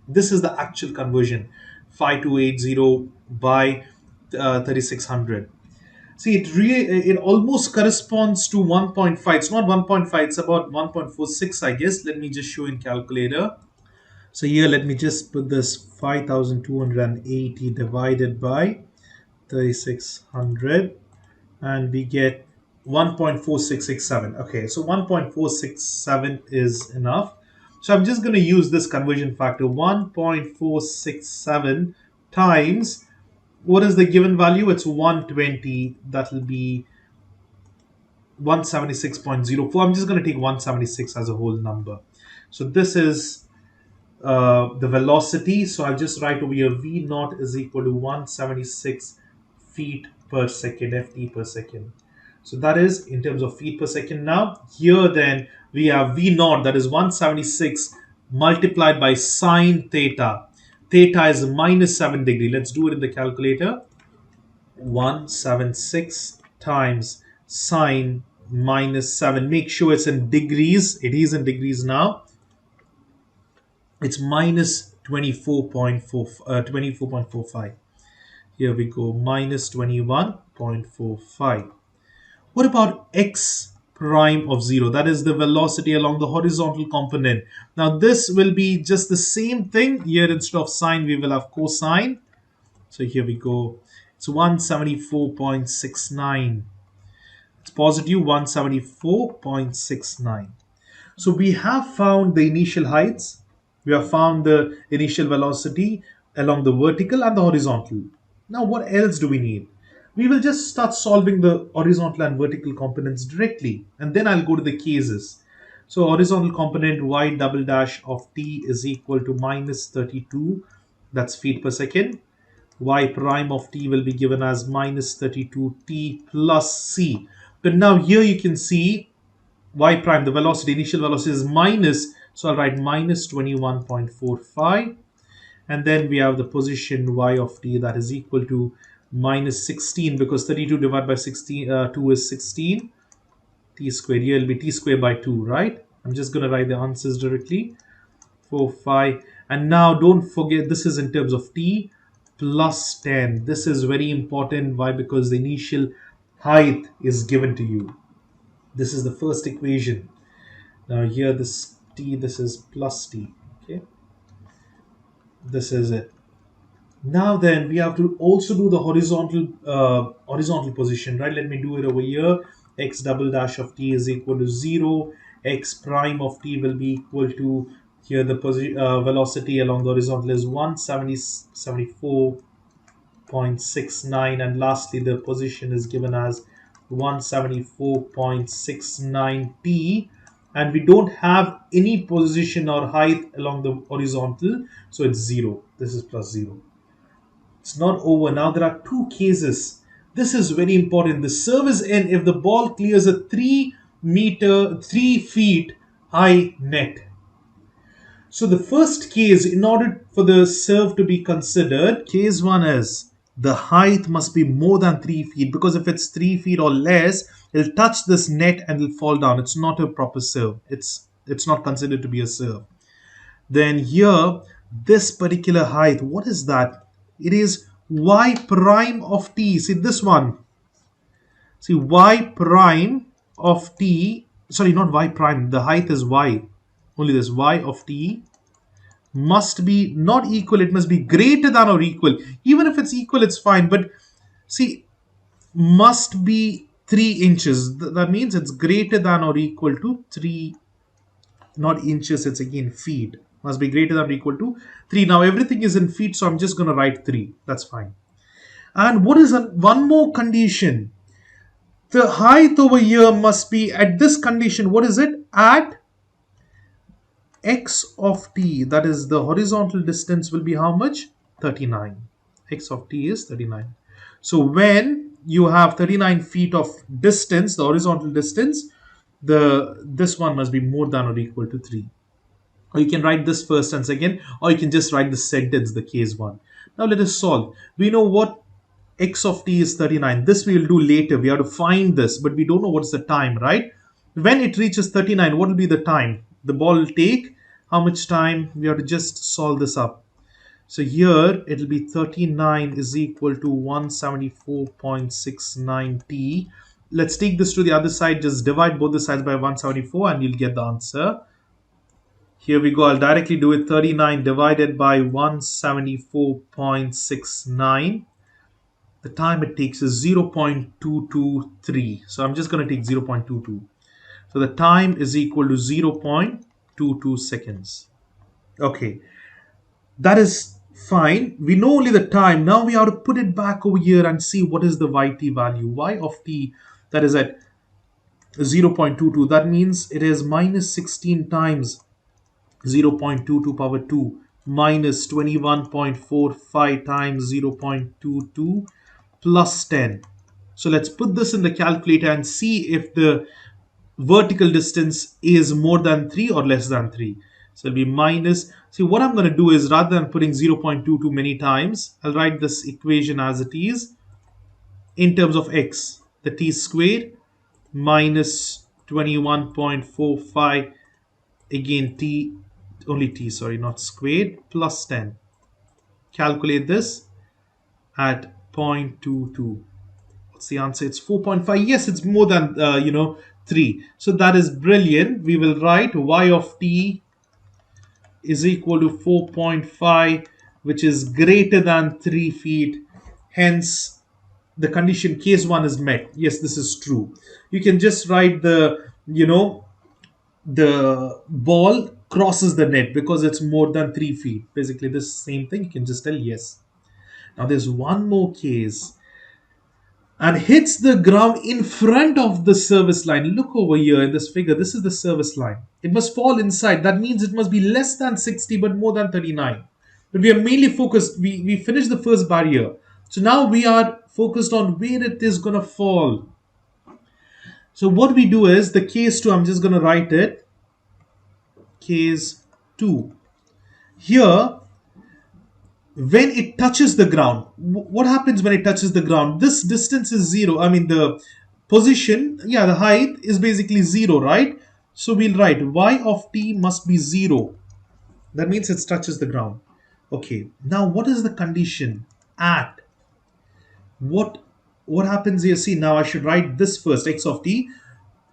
Speaker 1: This is the actual conversion, 5280 by 3600. See, it almost corresponds to 1.5. It's not 1.5, it's about 1.46, I guess. Let me just show in calculator. So here, let me just put this 5280 divided by 3600, and we get 1.4667. Okay, so 1.467 is enough. So I'm just going to use this conversion factor, 1.467 times, what is the given value? It's 120. That will be 176.04. I'm just going to take 176 as a whole number. So this is the velocity. So I'll just write over here V naught is equal to 176 feet per second, ft per second. So that is in terms of feet per second. Now here then we have V naught, that is 176 multiplied by sine theta. Theta is minus 7 degree. Let's do it in the calculator. 176 times sine minus 7. Make sure it's in degrees. It is in degrees now. It's minus 24.45. Here we go, minus 21.45. What about x prime of 0? That is the velocity along the horizontal component. Now this will be just the same thing. Here instead of sine, we will have cosine. So here we go. It's 174.69. It's positive 174.69. So we have found the initial heights. We have found the initial velocity along the vertical and the horizontal. Now what else do we need? We will just start solving the horizontal and vertical components directly, and then I'll go to the cases. So horizontal component y double dash of t is equal to minus 32, that's feet per second. y prime of t will be given as minus 32t plus c. But now here you can see y prime, the velocity, initial velocity is minus, so I'll write minus 21.45. And then we have the position y of t that is equal to minus 16, because 32 divided by 16, 2 is 16. T squared, here will be t squared by 2, right? I'm just going to write the answers directly. 4, 5. And now don't forget, this is in terms of t plus 10. This is very important. Why? Because the initial height is given to you. This is the first equation. Now here this t, this is plus t. Okay, this is it. Now then, we have to also do the horizontal position, right? Let me do it over here. X double dash of t is equal to 0. X prime of t will be equal to, here the velocity along the horizontal is 174.69, and lastly the position is given as 174.69 t, and we don't have any position or height along the horizontal, so it's 0. This is plus 0. It's not over. Now there are two cases. This is very important. The service end, if the ball clears a 3 feet high net. So the first case, in order for the serve to be considered, case 1 is the height must be more than 3 feet, because if it's 3 feet or less, it'll touch this net and it'll fall down. It's not a proper serve. It's not considered to be a serve. Then here, this particular height, what is that? It is y prime of t. See this one. See y prime of t. Sorry, not y prime. The height is y. Only this y of t must be not equal. It must be greater than or equal. Even if it's equal, it's fine. But see, must be 3 inches. That means it's greater than or equal to 3, not inches, it's again feet. Must be greater than or equal to 3. Now everything is in feet, so I'm just going to write 3. That's fine. And what is one more condition? The height over here must be at this condition. What is it? At x of t, that is the horizontal distance will be how much? 39. X of t is 39. So when you have 39 feet of distance, the horizontal distance, this one must be more than or equal to 3. Or you can write this first and second, or you can just write the sentence, the case 1. Now let us solve. We know what x of t is 39. This we will do later. We have to find this, but we don't know what's the time, right? When it reaches 39, what will be the time? The ball will take how much time? We have to just solve this up. So here it will be 39 is equal to 174.69 t. Let's take this to the other side. Just divide both the sides by 174 and you'll get the answer. Here we go. I'll directly do it. 39 divided by 174.69. The time it takes is 0.223. So I'm just going to take 0.22. So the time is equal to 0.22 seconds. Okay. That is fine. We know only the time. Now we have to put it back over here and see what is the yt value. Y of t, that is at 0.22. That means it is minus 16 times 0.22 power 2 minus 21.45 times 0.22 plus 10. So let's put this in the calculator and see if the vertical distance is more than 3 or less than 3. So it'll be minus. See, what I'm going to do is, rather than putting 0.22 many times, I'll write this equation as it is in terms of x. The t squared minus 21.45, again t, only t, sorry, not squared, plus 10. Calculate this at 0.22. What's the answer? It's 4.5. Yes, it's more than 3. So that is brilliant. We will write y of t is equal to 4.5, which is greater than 3 feet. Hence, the condition case 1 is met. Yes, this is true. You can just write the ball crosses the net because it's more than 3 feet. Basically, this same thing. You can just tell yes. Now, there's one more case. And hits the ground in front of the service line. Look over here in this figure. This is the service line. It must fall inside. That means it must be less than 60 but more than 39. But we are mainly focused, we finished the first barrier. So now we are focused on where it is going to fall. So what we do is the case 2, I'm just going to write it, case 2. Here, when it touches the ground, what happens when it touches the ground? This distance is 0. I mean, the position, yeah, the height is basically 0, right? So we'll write y of t must be 0. That means it touches the ground. Okay, now what is the condition? At what happens here? See, now I should write this first, x of t.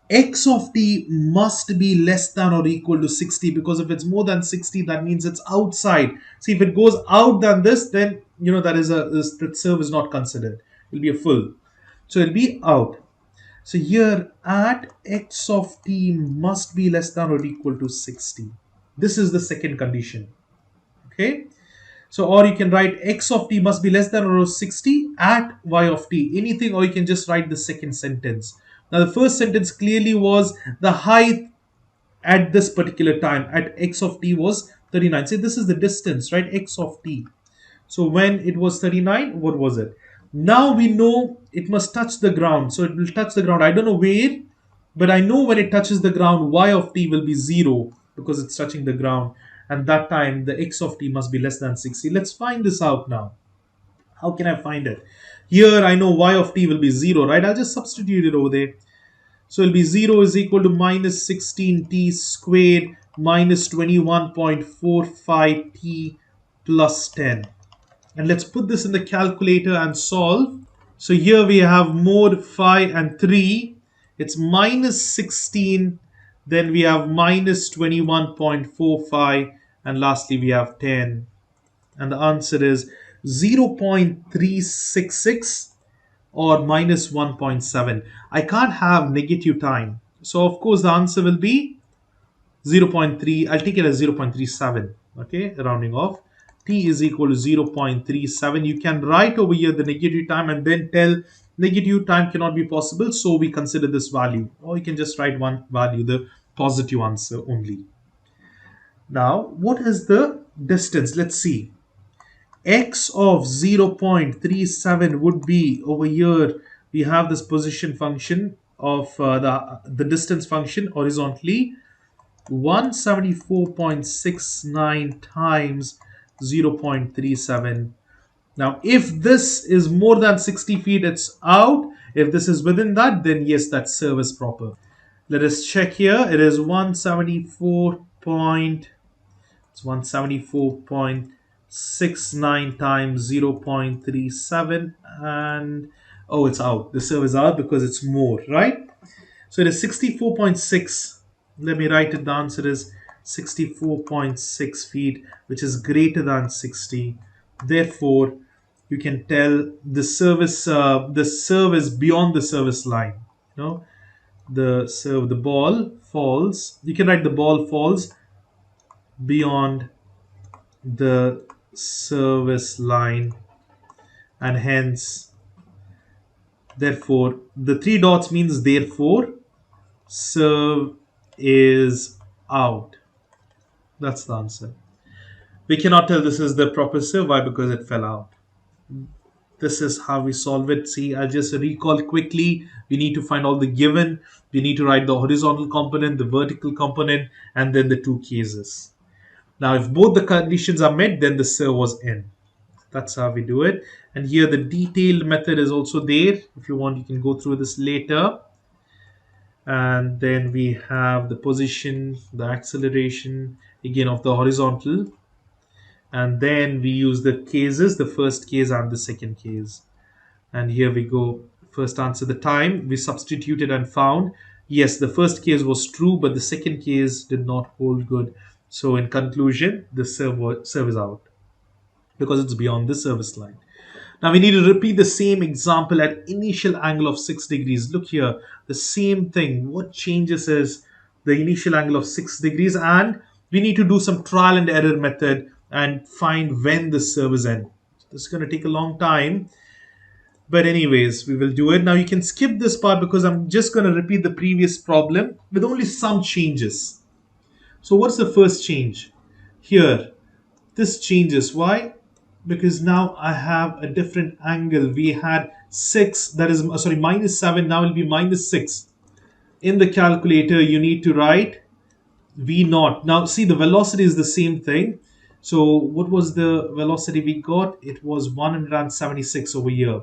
Speaker 1: X of t must be less than or equal to 60, because if it's more than 60, that means it's outside. See, if it goes out than this, then that is that serve is not considered. It'll be a full. So it'll be out. So here at x of t must be less than or equal to 60. This is the second condition. Okay. So, or you can write x of t must be less than or equal to 60 at y of t. Anything, or you can just write the second sentence. Now, the first sentence clearly was the height at this particular time at x of t was 39. Say this is the distance, right? X of t. So when it was 39, what was it? Now we know it must touch the ground. So it will touch the ground. I don't know where, but I know when it touches the ground, y of t will be 0 because it's touching the ground. And that time, the x of t must be less than 60. Let's find this out now. How can I find it? Here I know y of t will be 0, right? I'll just substitute it over there. So it'll be 0 is equal to minus 16t squared minus 21.45t plus 10. And let's put this in the calculator and solve. So here we have mod 5 and 3. It's minus 16. Then we have minus 21.45. And lastly, we have 10. And the answer is 0.366 or minus 1.7. I can't have negative time. So, of course, the answer will be 0.3. I'll take it as 0.37. Okay, rounding off. T is equal to 0.37. You can write over here the negative time and then tell negative time cannot be possible. So, we consider this value. Or you can just write one value, the positive answer only. Now, what is the distance? Let's see. X of 0.37 would be over here. We have this position function of the distance function horizontally, 174.69 times 0.37. Now, if this is more than 60 feet, it's out. If this is within that, then yes, that serve is proper. Let us check here. It is 174.69 times 0.37, and oh, it's out. The serve is out because it's more, right? So it is 64.6. Let me write it. The answer is 64.6 feet, which is greater than 60. Therefore, you can tell the serve is beyond the service line. The ball falls. You can write the ball falls beyond the service line, and hence, therefore, the three dots means therefore serve is out. That's the answer. We cannot tell this is the proper serve. Why? Because it fell out. This is how we solve it. See, I'll just recall quickly. We need to find all the given. We need to write the horizontal component, the vertical component, and then the two cases. Now, if both the conditions are met, then the serve was in. That's how we do it. And here the detailed method is also there. If you want, you can go through this later. And then we have the position, the acceleration, again of the horizontal. And then we use the cases, the first case and the second case. And here we go. First answer, the time. We substituted and found, yes, the first case was true, but the second case did not hold good. So in conclusion, the serve is out because it's beyond the service line. Now we need to repeat the same example at initial angle of 6 degrees. Look here, the same thing. What changes is the initial angle of 6 degrees, and we need to do some trial and error method and find when the serve is end. This is going to take a long time. But anyways, we will do it. Now you can skip this part because I'm just going to repeat the previous problem with only some changes. So what's the first change? Here, this changes. Why? Because now I have a different angle. We had 6, that is, sorry, minus 7, now it will be minus 6. In the calculator, you need to write V naught. Now, see, the velocity is the same thing. So, what was the velocity we got? It was 176 over here.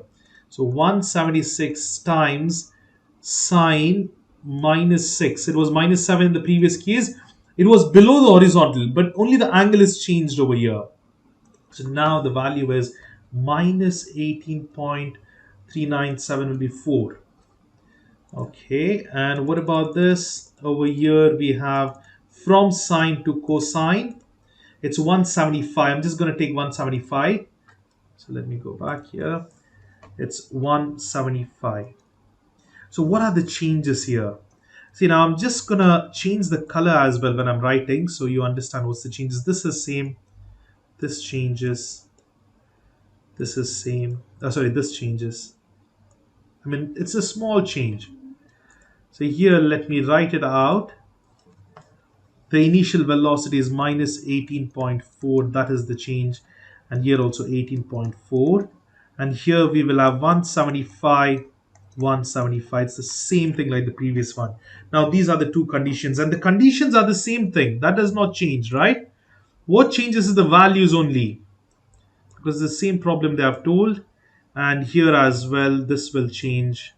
Speaker 1: So, 176 times sine minus 6. It was minus 7 in the previous case. It was below the horizontal, but only the angle is changed over here. So, now the value is minus 18.397 will be 4. Okay, and what about this? Over here we have from sine to cosine. It's 175. I'm just going to take 175. So let me go back here. It's 175. So what are the changes here? See, now I'm just going to change the color as well when I'm writing, so you understand what's the changes. This is same. This changes. This is same. Oh, sorry, this changes. I mean, it's a small change. So here, let me write it out. The initial velocity is minus 18.4. That is the change. And here also 18.4. And here we will have 175, 175. It's the same thing like the previous one. Now these are the two conditions. And the conditions are the same thing. That does not change, right? What changes is the values only. Because the same problem they have told. And here as well, this will change.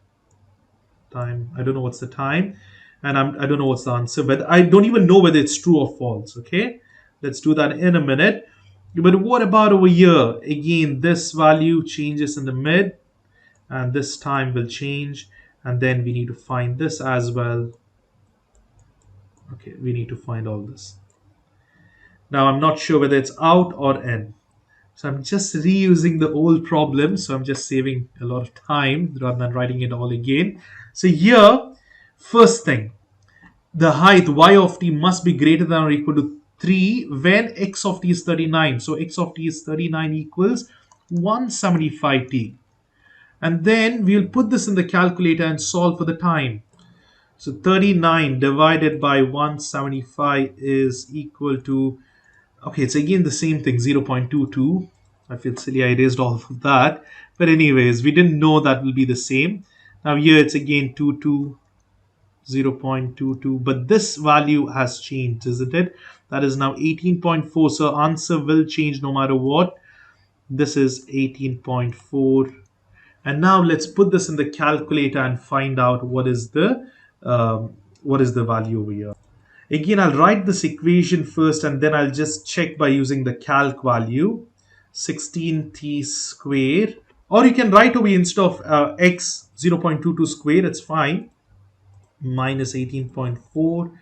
Speaker 1: Time, I don't know what's the time, and I don't know what's the answer, but I don't even know whether it's true or false. Okay, let's do that in a minute. But what about over here? Again, this value changes in the mid, and this time will change, and then we need to find this as well. Okay, we need to find all this. Now I'm not sure whether it's out or in, so I'm just reusing the old problem, so I'm just saving a lot of time rather than writing it all again. So here, first thing, the height y of t must be greater than or equal to 3 when x of t is 39. So x of t is 39 equals 175t. And then we'll put this in the calculator and solve for the time. So 39 divided by 175 is equal to, okay, it's again the same thing, 0.22. I feel silly I erased all of that. But anyways, we didn't know that will be the same. Now here it's again 22. 0.22, but this value has changed, isn't it? That is now 18.4. So answer will change no matter what. This is 18.4. And now let's put this in the calculator and find out what is the value over here. Again, I'll write this equation first and then I'll just check by using the calc value. 16t square, or you can write over instead of x 0.22 square, it's fine. Minus 18.4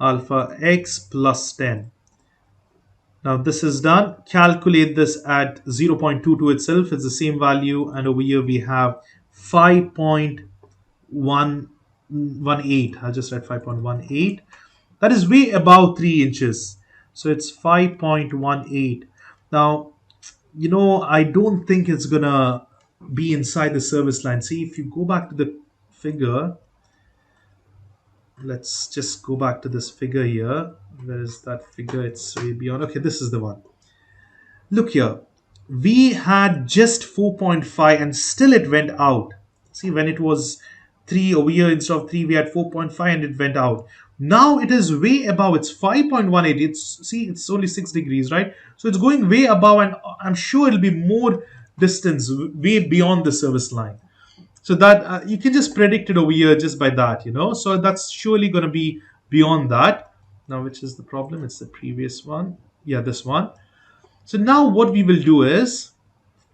Speaker 1: alpha x plus 10. Now this is done. Calculate this at 0.22 itself. It's the same value. And over here we have 5.118. I'll just write 5.18. That is way above 3 inches. So it's 5.18. Now, you know, I don't think it's going to be inside the service line. See, if you go back to the figure, let's just go back to this figure here. Where is that figure? It's way beyond. Okay, this is the one. Look here. We had just 4.5 and still it went out. See, when it was 3 over here, instead of 3, we had 4.5 and it went out. Now it is way above. It's 5.18. It's only 6 degrees, right? So it's going way above, and I'm sure it'll be more distance, way beyond the service line. So that you can just predict it over here just by that, you know. So that's surely going to be beyond that. Now, which is the problem? It's the previous one. Yeah, this one. So now what we will do is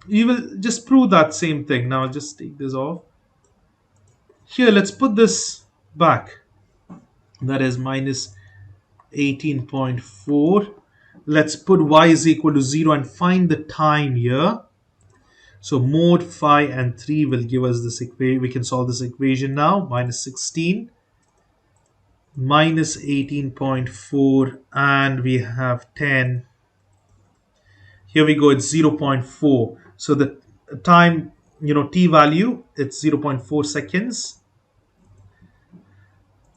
Speaker 1: we will just prove that same thing. Now I'll just take this off. Here, let's put this back. That is minus 18.4. Let's put y is equal to 0 and find the time here. So mod phi and 3 will give us this equation. We can solve this equation now. Minus 16, minus 18.4, and we have 10. Here we go, it's 0.4. So the time, t value, it's 0.4 seconds.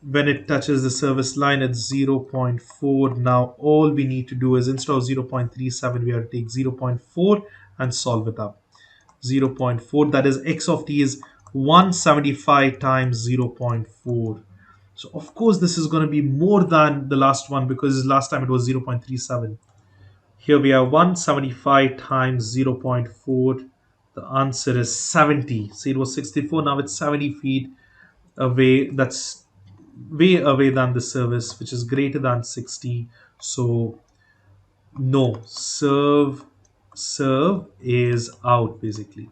Speaker 1: when it touches the service line at zero point 0.4. Now all we need to do is, instead of 0.37, we have to take zero point 0.4 and solve it up. 0.4, that is x of t is 175 times 0.4. So of course this is going to be more than the last one, because last time it was 0.37. Here we have 175 times 0.4. The answer is 70. See, it was 64, now it's 70 feet away. That's way away than the service, which is greater than 60. So no, serve is out basically,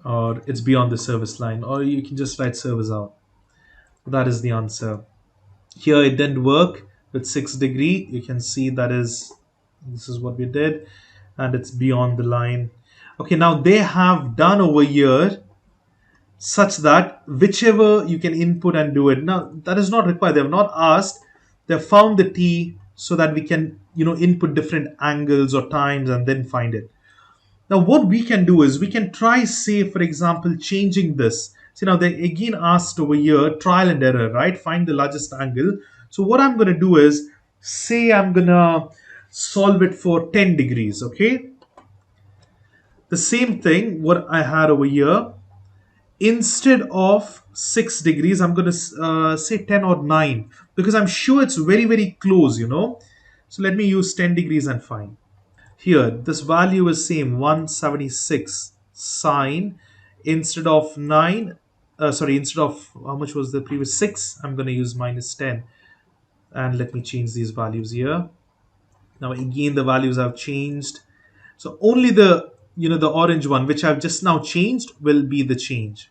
Speaker 1: or it's beyond the service line, or you can just write serve is out. That is the answer. Here it didn't work with 6 degree. You can see this is what we did, and it's beyond the line. Okay, now they have done over here such that whichever you can input and do it. Now that is not required. They have not asked. They have found the t so that we can input different angles or times and then find it. Now what we can do is we can try, say for example, changing this. See, now they again asked over here trial and error, right? Find the largest angle. So what I'm going to do is, say I'm going to solve it for 10 degrees, okay? The same thing what I had over here. Instead of 6 degrees, I'm going to say 10 or 9, because I'm sure it's very, very close. So let me use 10 degrees and find. Here, this value is same, 176 sine. Instead of 9, instead of, how much was the previous, 6, I'm going to use minus 10. And let me change these values here. Now again, the values have changed. So only the orange one, which I've just now changed, will be the change.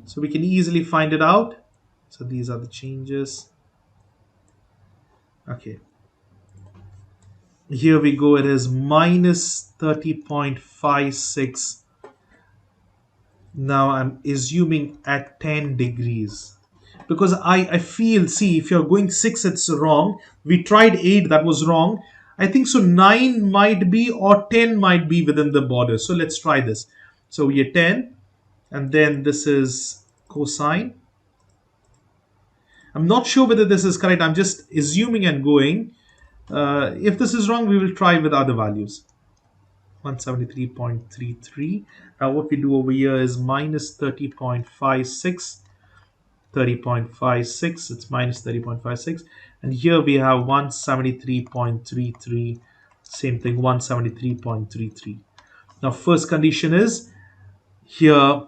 Speaker 1: So we can easily find it out. So these are the changes. Okay. Here we go. It is minus 30.56. Now I'm assuming at 10 degrees. Because I feel, see, if you're going 6, it's wrong. We tried 8, that was wrong. I think so 9 might be, or 10 might be within the border. So let's try this. So we have 10, and then this is cosine. I'm not sure whether this is correct. I'm just assuming and going. If this is wrong, we will try with other values. 173.33. Now what we do over here is minus 30.56. 30.56. It's minus 30.56. And here we have 173.33. Same thing, 173.33. Now first condition is here,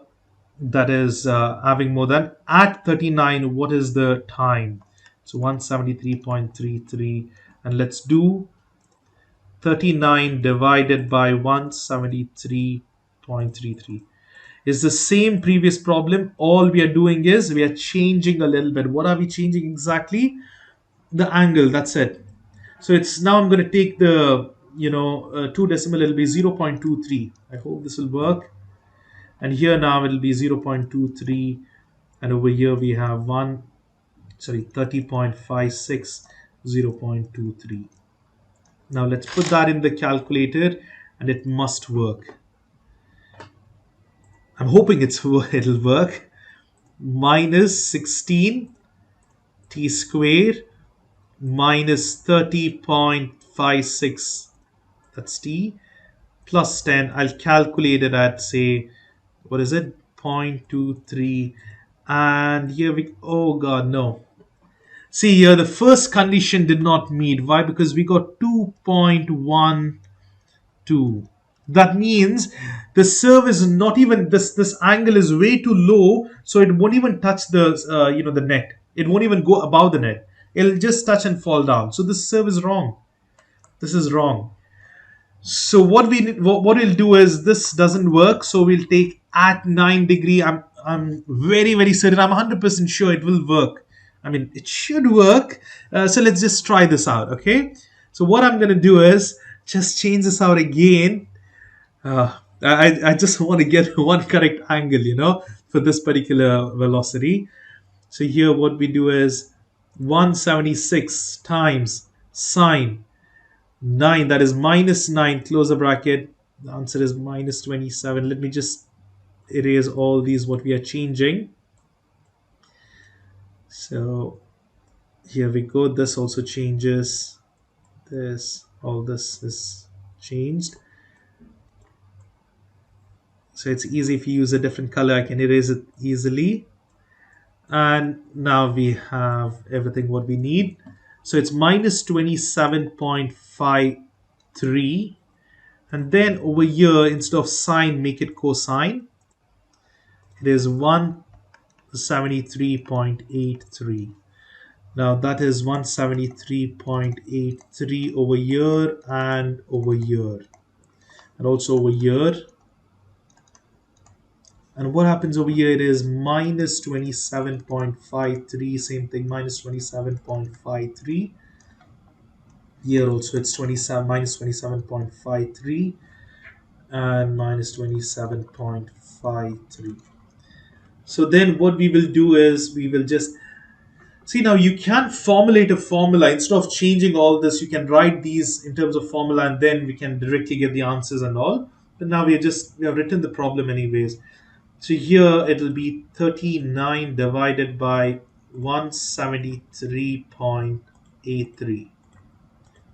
Speaker 1: that is having more than, at 39, what is the time? So 173.33, and let's do 39 divided by 173.33. Is the same previous problem. All we are doing is we are changing a little bit. What are we changing exactly? The angle, that's it. So it's now I'm going to take the 2 decimal, it'll be 0.23. I hope this will work. And here now it'll be 0.23, and over here we have 30.56, 0.23. Now let's put that in the calculator, and it must work. I'm hoping it'll work. Minus 16 t squared minus 30.56, that's t, plus 10. I'll calculate it at, say, what is it, 0.23. And here oh god, no. See here, the first condition did not meet. Why? Because we got 2.12. That means the serve is not even, this angle is way too low, so it won't even touch the the net. It won't even go above the net. It'll just touch and fall down. So this serve is wrong. This is wrong. So what we'll do is, this doesn't work, so we'll take at 9 degree. I'm very, very certain, I'm 100% sure it will work. I mean, it should work. So let's just try this out, okay? So what I'm going to do is just change this out again. I just want to get one correct angle, for this particular velocity. So here what we do is 176 times sine 9, that is minus 9, close the bracket. The answer is minus 27. Let me just erase all these what we are changing. So here we go. This also changes. All this is changed. So it's easy if you use a different color, I can erase it easily. And now we have everything what we need. So it's minus 27.53. And then over here, instead of sine, make it cosine. It is 173.83. Now that is 173.83 over here and over here. And also over here. And what happens over here, it is minus 27.53, same thing, minus 27.53. Here also it's 27 minus 27.53 and minus 27.53. So then what we will do is we will just see, now you can formulate a formula. Instead of changing all this, you can write these in terms of formula and then we can directly get the answers and all. But now we have written the problem anyways. So here it will be 39 divided by 173.83.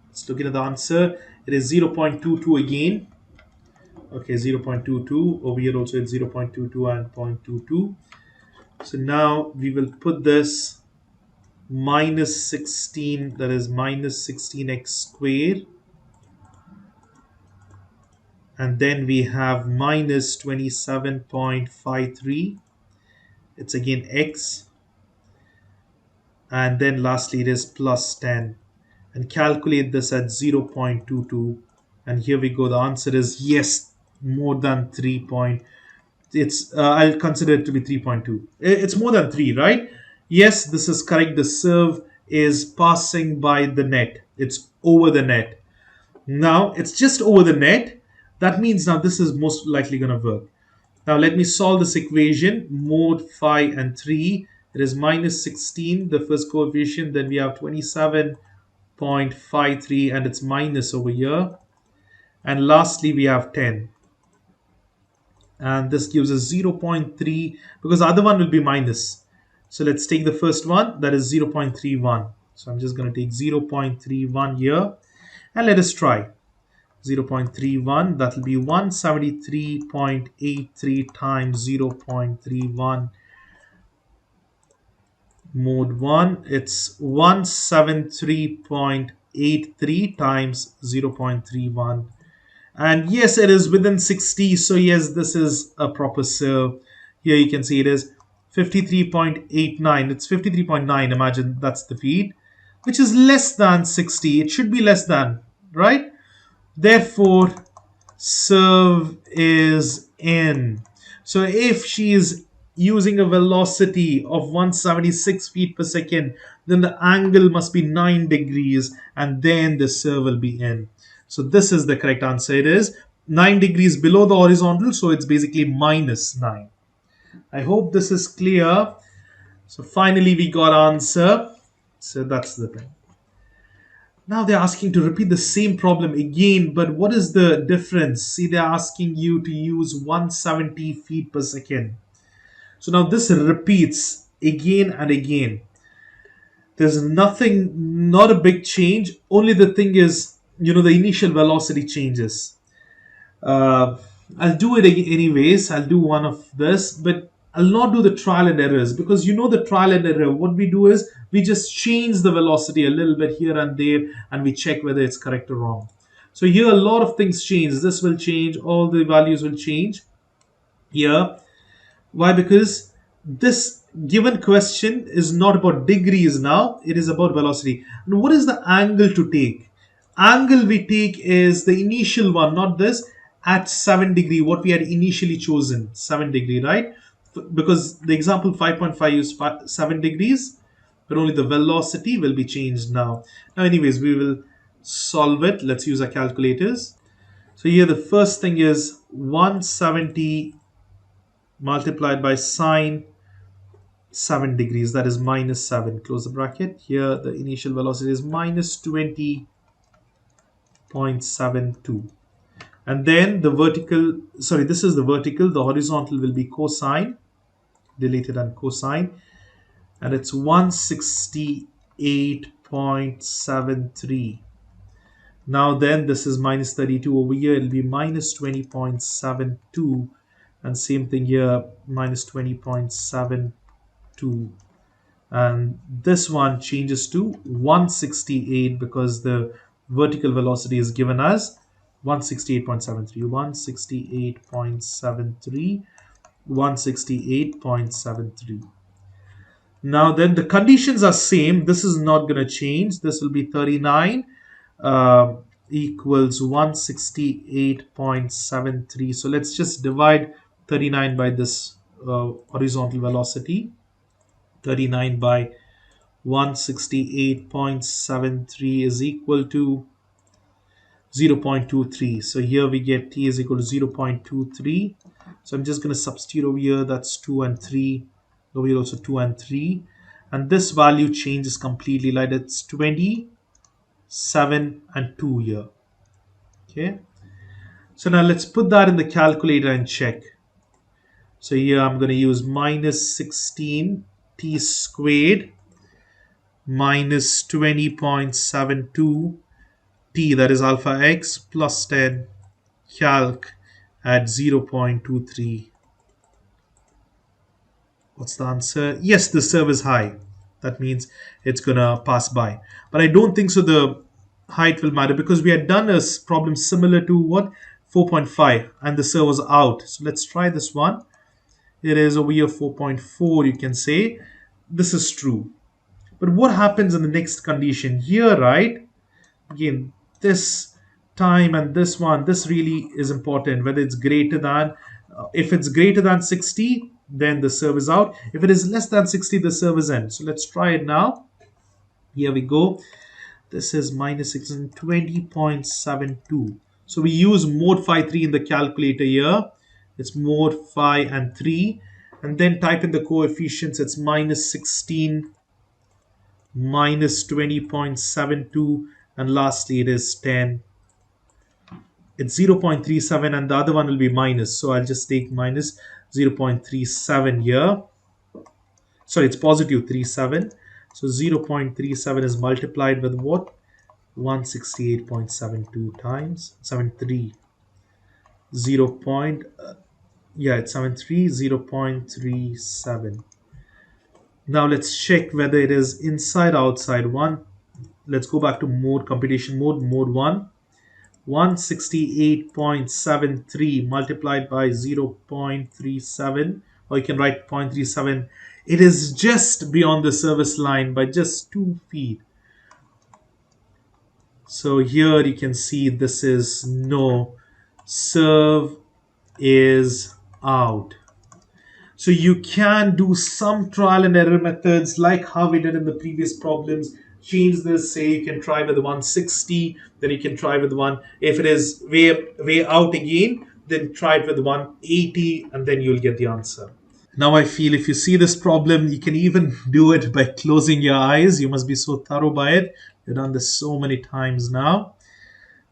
Speaker 1: Let's look at the answer. It is 0.22 again. Okay, 0.22. Over here also it's 0.22 and 0.22. So now we will put this minus 16, that is minus 16x squared. And then we have minus 27.53. It's again x. And then lastly it is plus 10. And calculate this at 0.22. And here we go. The answer is yes, more than 3 point. It's I'll consider it to be 3.2. It's more than 3, right? Yes, this is correct. The serve is passing by the net. It's over the net. Now it's just over the net. That means now this is most likely going to work. Now let me solve this equation. Mod 5 and 3. It is minus 16, the first coefficient. Then we have 27.53 and it's minus over here. And lastly we have 10. And this gives us 0.3 because the other one will be minus. So let's take the first one, that is 0.31. So I'm just going to take 0.31 here and let us try. 0.31, that will be 173.83 times 0.31 mode 1. It's 173.83 times 0.31. And yes, it is within 60. So yes, this is a proper serve. Here you can see it is 53.89. It's 53.9. Imagine that's the feed, which is less than 60. It should be less than, right? Therefore, serve is in. So if she is using a velocity of 176 feet per second, then the angle must be 9 degrees and then the serve will be in. So this is the correct answer. It is 9 degrees below the horizontal, so it's basically minus 9. I hope this is clear. So finally we got answer. So that's the thing. Now they're asking to repeat the same problem again, but what is the difference? See, they're asking you to use 170 feet per second. So now this repeats again and again. There's nothing, not a big change. Only the thing is, the initial velocity changes. I'll do it anyways. I'll do one of this, but I'll not do the trial and errors because the trial and error. What we do is we just change the velocity a little bit here and there and we check whether it's correct or wrong. So here a lot of things change. This will change. All the values will change here. Why? Because this given question is not about degrees now. It is about velocity. And what is the angle to take? Angle we take is the initial one, not this, at 7 degree, what we had initially chosen, 7 degree, right? Because the example 5.5 used 7 degrees, but only the velocity will be changed now. Now anyways, we will solve it. Let's use our calculators. So here the first thing is 170 multiplied by sine 7 degrees, that is minus 7, close the bracket. Here the initial velocity is minus 20.72. And then the vertical, sorry, this is the vertical, the horizontal will be cosine, deleted and cosine. and it's 168.73. Now then, this is minus 32 over here. It'll be minus 20.72. And same thing here, minus 20.72. And this one changes to 168 because the vertical velocity is given as 168.73. 168.73. 168.73. Now then, the conditions are same. This is not going to change. This will be 39 uh, equals 168.73. So let's just divide 39 by this horizontal velocity. 39 by 168.73 is equal to 0.23. So here we get t is equal to 0.23. So I'm just going to substitute over here. That's 2 and 3. Over here also 2 and 3. And this value changes completely, like it's 27 and 2 here. Okay. So now let's put that in the calculator and check. So here I'm going to use minus 16 t squared minus 20.72 t, that is alpha x, plus 10 calc at 0.23. What's the answer? Yes, the serve is high. That means it's gonna pass by. But I don't think so the height will matter because we had done a problem similar to what? 4.5 and the serve was out. So let's try this one. It is over here 4.4, you can say. This is true. But what happens in the next condition here, right? Again, this time and this one, this really is important, whether it's greater than if it's greater than 60, then the serve is out. If it is less than 60, the serve is in. So let's try it now. Here we go. This is minus 620.72. So we use mode phi 3 in the calculator here. It's mode phi and 3, and then type in the coefficients. It's minus 16, minus 20.72, and lastly it is 10. It's 0.37 and the other one will be minus, so I'll just take minus 0.37 here. Sorry, it's positive 37. So 0.37 is multiplied with what? 168.72 times 73. 0. It's 73, 0.37. Now let's check whether it is inside or outside. One, let's go back to mode, computation mode, mode 1. 168.73 multiplied by 0.37, or you can write 0.37. It is just beyond the service line by just 2 feet. So here you can see this is no, serve is out. So you can do some trial and error methods like how we did in the previous problems. Change this, say you can try with 160, then you can try with one. If it is way out again, then try it with 180 and then you'll get the answer. Now I feel if you see this problem, you can even do it by closing your eyes. You must be so thorough by it. You've done this so many times now.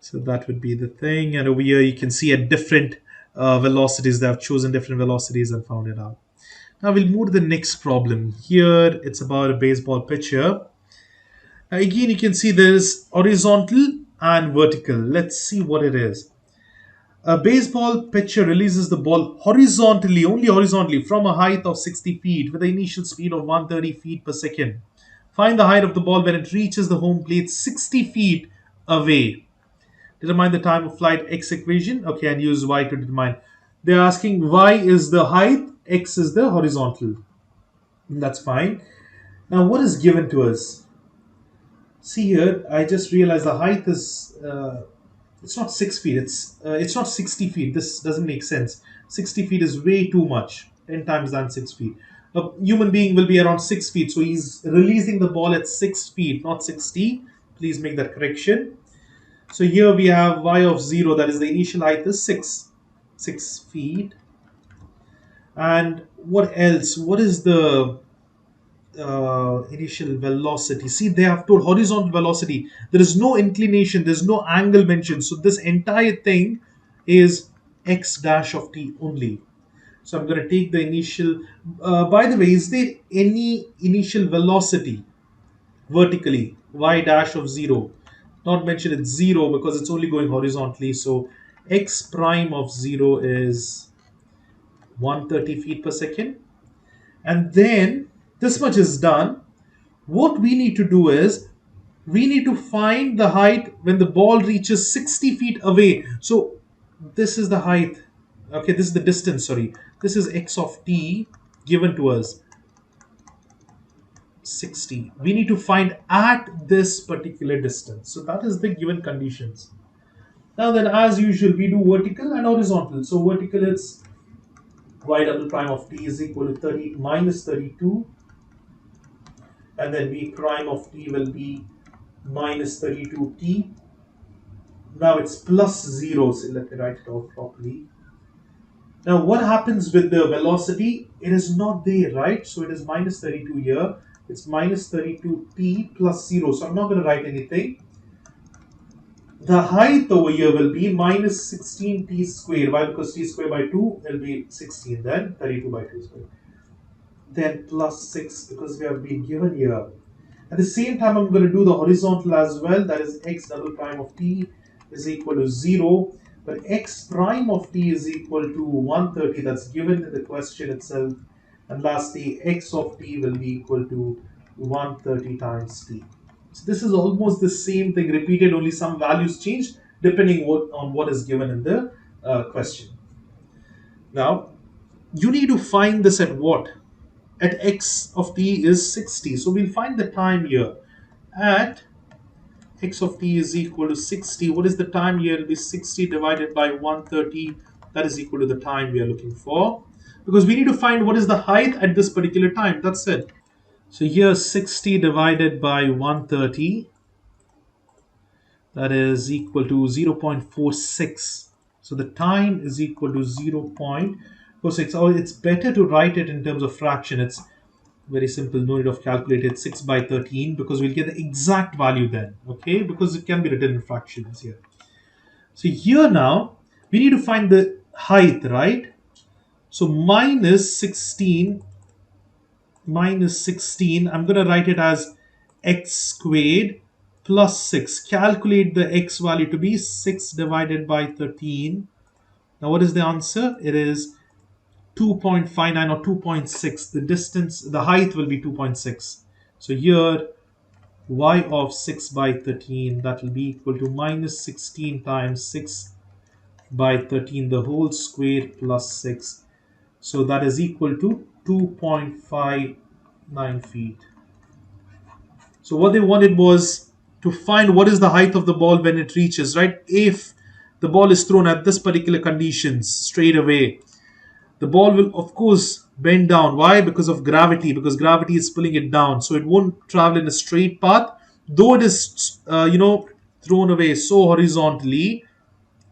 Speaker 1: So that would be the thing. And over here you can see at different velocities. They have chosen different velocities and found it out. Now we'll move to the next problem. Here it's about a baseball pitcher. Again, you can see there's horizontal and vertical. Let's see what it is. A baseball pitcher releases the ball horizontally, only horizontally, from a height of 60 feet with an initial speed of 130 feet per second. Find the height of the ball when it reaches the home plate 60 feet away. Determine the time of flight x equation. Okay, and use y to determine. They're asking y is the height, x is the horizontal. That's fine. Now, what is given to us? See here, I just realized the height is it's not 6 feet. It's not 60 feet. This doesn't make sense. 60 feet is way too much. 10 times than 6 feet. A human being will be around 6 feet. So he's releasing the ball at 6 feet, not 60. Please make that correction. So here we have y of 0. That is the initial height is 6 feet. And what else? What is the initial velocity? See, they have told horizontal velocity. There is no inclination, there's no angle mentioned. So this entire thing is x dash of t only. So I'm going to take the initial. By the way, is there any initial velocity vertically? Y dash of 0. Not mentioned it's 0 because it's only going horizontally. So x prime of 0 is 130 feet per second. And then this much is done. What we need to do is we need to find the height when the ball reaches 60 feet away. So this is the height. Okay, this is the distance, sorry. This is x of t given to us 60. We need to find at this particular distance. So that is the given conditions. Now then, as usual, we do vertical and horizontal. So vertical, it's y double prime of t is equal to 30 minus 32, and then v prime of t will be minus 32t. Now it's plus 0, so let me write it out properly. Now what happens with the velocity? It is not there, right? So it is minus 32 here. It's minus 32t plus 0. So I'm not going to write anything. The height over here will be minus 16t squared. Why? Because t squared by 2 will be 16, then 32 by 2 squared. Then plus 6 because we have been given here. At the same time, I'm going to do the horizontal as well. That is x double prime of t is equal to 0. But x prime of t is equal to 130. That's given in the question itself. And lastly, x of t will be equal to 130 times t. So this is almost the same thing repeated, only some values changed depending on what is given in the question. Now, you need to find this at what? At x of t is 60. So we'll find the time here. At x of t is equal to 60. What is the time here? It will be 60 divided by 130. That is equal to the time we are looking for. Because we need to find what is the height at this particular time. That's it. So here 60 divided by 130. That is equal to 0.46. So the time is equal to 0.46. Oh, it's better to write it in terms of fraction. It's very simple, no need of calculated 6 by 13 because we'll get the exact value then, okay, because it can be written in fractions here. So here now we need to find the height, right? So minus 16, I'm going to write it as x squared plus 6. Calculate the x value to be 6 divided by 13. Now what is the answer? It is 2.59 or 2.6. The distance, the height will be 2.6. So here y of 6 by 13, that will be equal to minus 16 times 6 by 13 the whole square plus 6. So that is equal to 2.59 feet. So what they wanted was to find what is the height of the ball when it reaches, right? If the ball is thrown at this particular conditions straight away, the ball will of course bend down. Why? Because of gravity, because gravity is pulling it down, so it won't travel in a straight path, though it is thrown away so horizontally.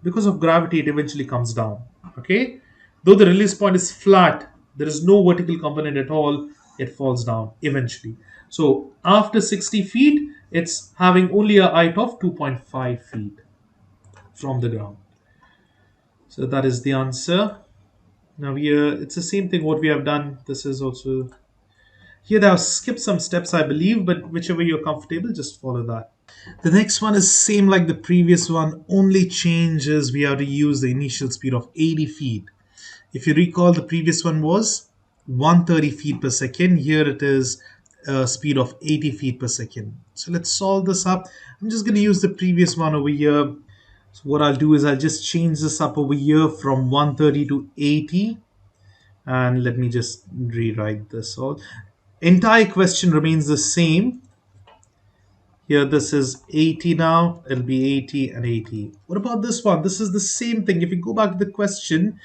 Speaker 1: Because of gravity it eventually comes down, okay, though the release point is flat, there is no vertical component at all, it falls down eventually. So after 60 feet it's having only a height of 2.5 feet from the ground. So that is the answer. Now here it's the same thing what we have done. This is also here they have skipped some steps I believe, but whichever you're comfortable, just follow that. The next one is same like the previous one, only change is we have to use the initial speed of 80 feet. If you recall, the previous one was 130 feet per second. Here it is a speed of 80 feet per second. So let's solve this up. I'm just going to use the previous one over here. So what I'll do is I'll just change this up over here from 130 to 80. And let me just rewrite this all. Entire question remains the same. Here this is 80 now. It'll be 80 and 80. What about this one? This is the same thing. If you go back to the question,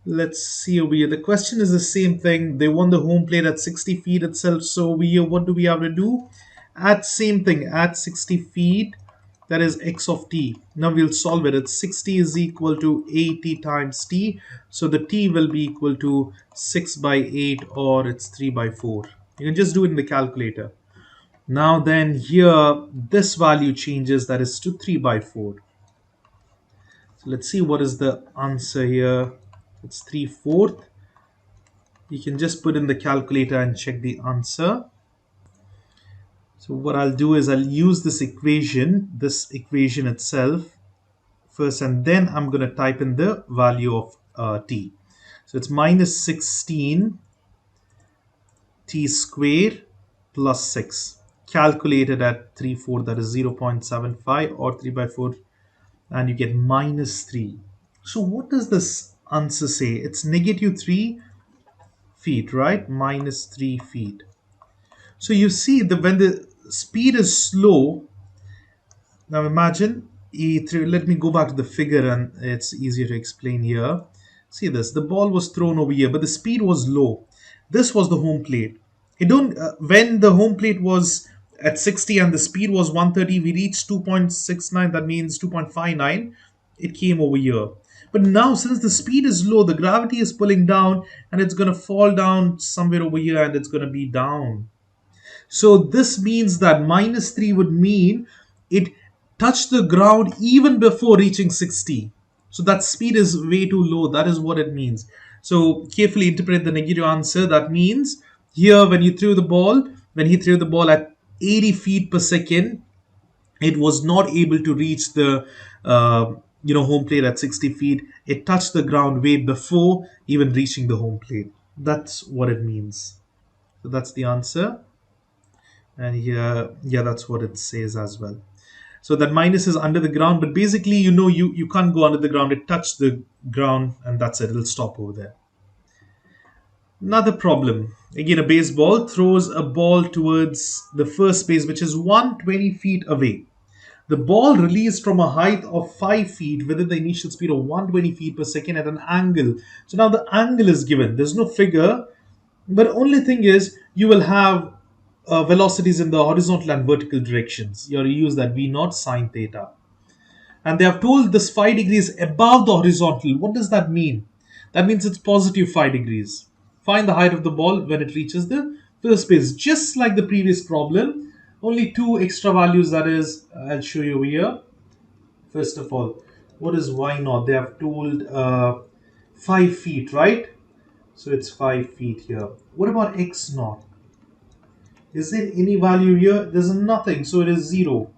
Speaker 1: let's see over here. The question is the same thing. They want the home plate at 60 feet itself. So over here, what do we have to do? At same thing, at 60 feet, that is x of t. Now we'll solve it. It's 60 is equal to 80 times t. So the t will be equal to 6 by 8 or it's 3 by 4. You can just do it in the calculator. Now then here, this value changes, that is to 3 by 4. So let's see what is the answer here. It's 3/4. You can just put in the calculator and check the answer. So what I'll do is I'll use this equation itself first, and then I'm going to type in the value of t. So it's minus 16 t squared plus 6. Calculated at 3, 4, that is 0.75 or 3 by 4, and you get minus 3. So what does this answer say? It's negative 3 feet, right? Minus 3 feet. So you see that when the speed is slow, now imagine E3, let me go back to the figure and it's easier to explain here. See this, the ball was thrown over here, but the speed was low. This was the home plate. It don't when the home plate was at 60 and the speed was 130, we reached 2.69, that means 2.59. It came over here. But now since the speed is low, the gravity is pulling down and it's going to fall down somewhere over here and it's going to be down. So this means that minus 3 would mean it touched the ground even before reaching 60. So that speed is way too low. That is what it means. So carefully interpret the negative answer. That means here when he threw the ball at 80 feet per second, it was not able to reach the home plate at 60 feet. It touched the ground way before even reaching the home plate. That's what it means. So that's the answer. And here, yeah, that's what it says as well. So that minus is under the ground, but basically, you can't go under the ground. It touched the ground, and that's it. It'll stop over there. Another problem. Again, a baseball throws a ball towards the first base, which is 120 feet away. The ball released from a height of 5 feet within the initial speed of 120 feet per second at an angle. So now the angle is given. There's no figure, but only thing is you will have velocities in the horizontal and vertical directions. You use that V naught sine theta. And they have told this 5 degrees above the horizontal. What does that mean? That means it's positive 5 degrees. Find the height of the ball when it reaches the first base. Just like the previous problem, only two extra values, that is, I'll show you over here. First of all, what is Y naught? They have told 5 feet, right? So it's 5 feet here. What about X naught? Is there any value here? There's nothing, so it is 0.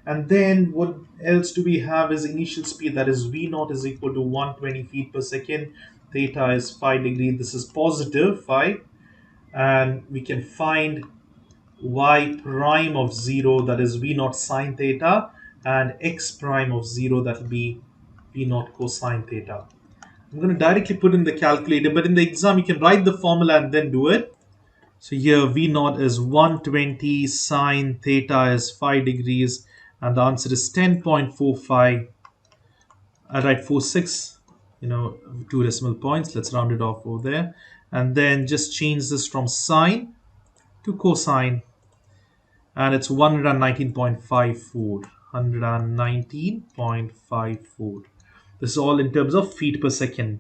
Speaker 1: And then what else do we have is initial speed, that is V naught is equal to 120 feet per second. Theta is 5 degree. This is positive 5. And we can find Y prime of 0, that is V naught sine theta, and X prime of 0, that will be V naught cosine theta. I'm going to directly put in the calculator, but in the exam you can write the formula and then do it. So here V naught is 120, sine theta is 5 degrees, and the answer is 10.45. I write 46, two decimal points. Let's round it off over there. And then just change this from sine to cosine. And it's 119.54. 119.54. This is all in terms of feet per second.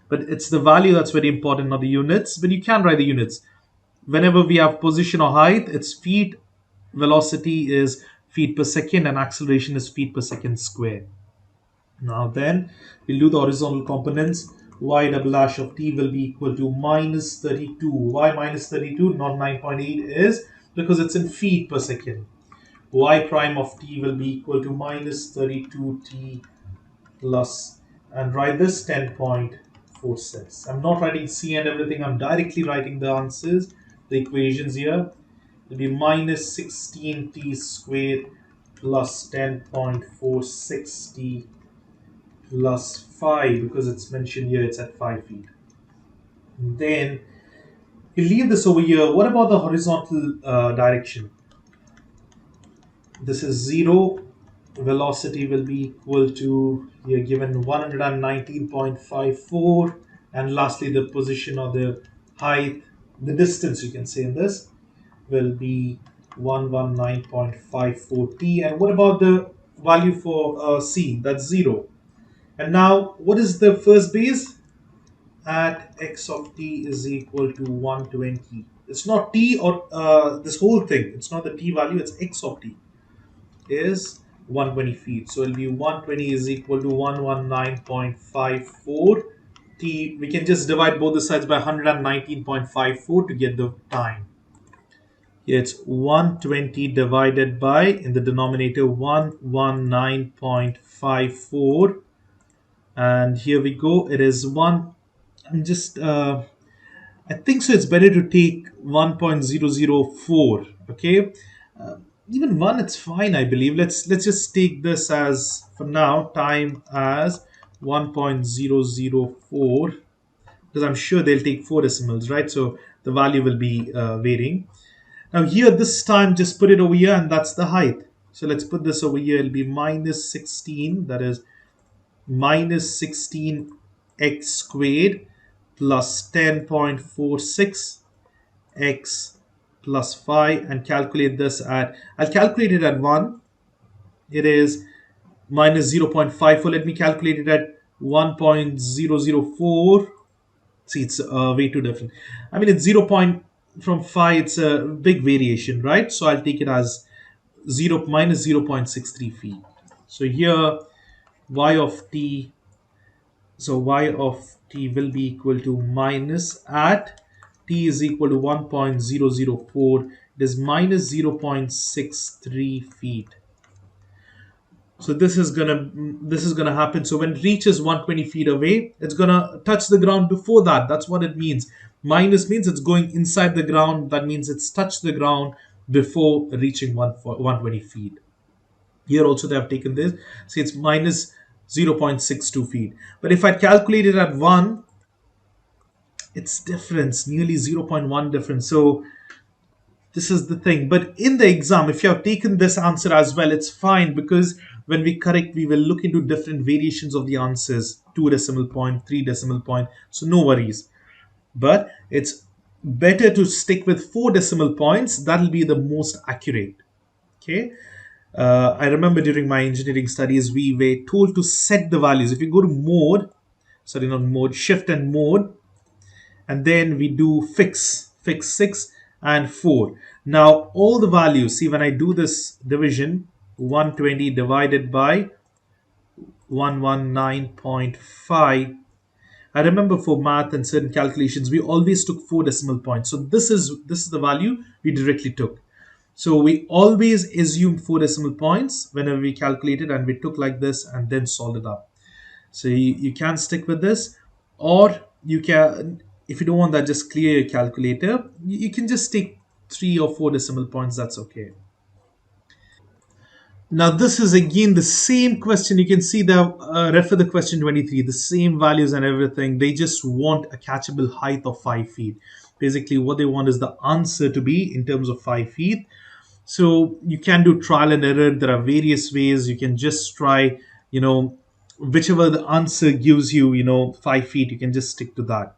Speaker 1: But it's the value that's very important, not the units. But you can write the units. Whenever we have position or height, it's feet, velocity is feet per second, and acceleration is feet per second square. Now then, we'll do the horizontal components. Y double dash of t will be equal to minus 32. Why minus 32, not 9.8 is because it's in feet per second. Y prime of t will be equal to minus 32t plus, and write this 10.46. I'm not writing c and everything. I'm directly writing the answers, the equations here. It will be minus 16t squared plus 10.46t plus 5, because it's mentioned here it's at 5 feet. And then you leave this over here. What about the horizontal direction? This is 0. Velocity will be equal to, you're given 119.54, and lastly the position or the height, the distance you can say in this, will be 119.54 t. And what about the value for c? That's 0. And now what is the first base? At x of t is equal to 120. It's not t or this whole thing. It's not the t value. It's x of t is 120 feet. So it'll be 120 is equal to 119.54 t, we can just divide both the sides by 119.54 to get the time. Here it's 120 divided by, in the denominator, 119.54. And here we go. It is one. I'm just, I think so. It's better to take 1.004. Okay. Uh, Even one, it's fine, I believe. Let's just take this as, for now, time as 1.004, because I'm sure they'll take four decimals, right? So the value will be varying. Now here, this time, just put it over here, and that's the height. So let's put this over here. It'll be minus 16. That is minus 16x squared plus 10.46 x plus 5, and calculate this at, I'll calculate it at 1. It is minus 0.54. Let me calculate it at 1.004. See, it's way too different. I mean, it's 0. From 5, it's a big variation, right? So I'll take it as 0 minus 0.63 feet. So here, y of t, so y of t will be equal to minus, at t is equal to 1.004, it is minus 0.63 feet. So this is gonna happen. So when it reaches 120 feet away, it's gonna touch the ground before that. That's what it means. Minus means it's going inside the ground. That means it's touched the ground before reaching 120 feet. Here also they have taken this. See, it's minus 0.62 feet. But if I calculate it at 1, it's difference, nearly zero point 0.1 difference. So this is the thing. But in the exam, if you have taken this answer as well, it's fine, because when we correct, we will look into different variations of the answers, 2 decimal point, 3 decimal point. So no worries. But it's better to stick with 4 decimal points. That'll be the most accurate. Okay. I remember during my engineering studies, we were told to set the values. If you go to mode, sorry, not mode, shift and mode, and then we do fix 6 and 4. Now all the values, see, when I do this division, 120 divided by 119.5, I remember for math and certain calculations we always took 4 decimal points. So this is the value we directly took. So we always assumed 4 decimal points whenever we calculated, and we took like this and then solved it up. So you can stick with this, or you can, if you don't want that, just clear your calculator. You can just take 3 or 4 decimal points, that's okay. Now this is again the same question. You can see the refer the question 23, the same values and everything. They just want a catchable height of 5 feet. Basically what they want is the answer to be in terms of 5 feet. So you can do trial and error. There are various ways. You can just try, whichever the answer gives you, 5 feet, you can just stick to that.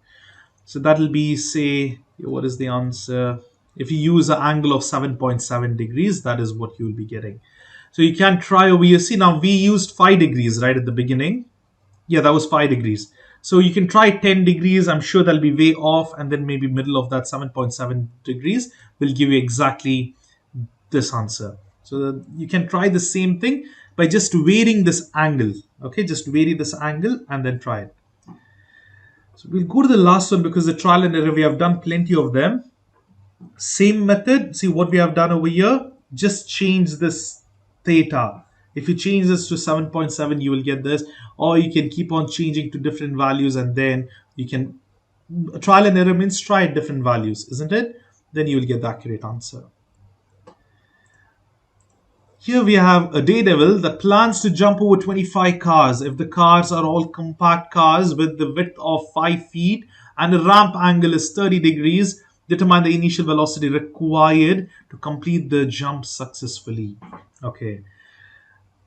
Speaker 1: So that'll be, say, what is the answer? If you use an angle of 7.7 degrees, that is what you'll be getting. So you can try over here. See, now we used 5 degrees right at the beginning. Yeah, that was 5 degrees. So you can try 10 degrees. I'm sure that'll be way off. And then maybe middle of that 7.7 degrees will give you exactly this answer. So you can try the same thing by just varying this angle. Okay, just vary this angle and then try it. So we'll go to the last one, because the trial and error, we have done plenty of them. Same method. See what we have done over here. Just change this theta. If you change this to 7.7, you will get this. Or you can keep on changing to different values, and then you can, trial and error means try different values, isn't it? Then you will get the accurate answer. Here we have a daredevil that plans to jump over 25 cars. If the cars are all compact cars with the width of 5 feet and the ramp angle is 30 degrees, determine the initial velocity required to complete the jump successfully. Okay.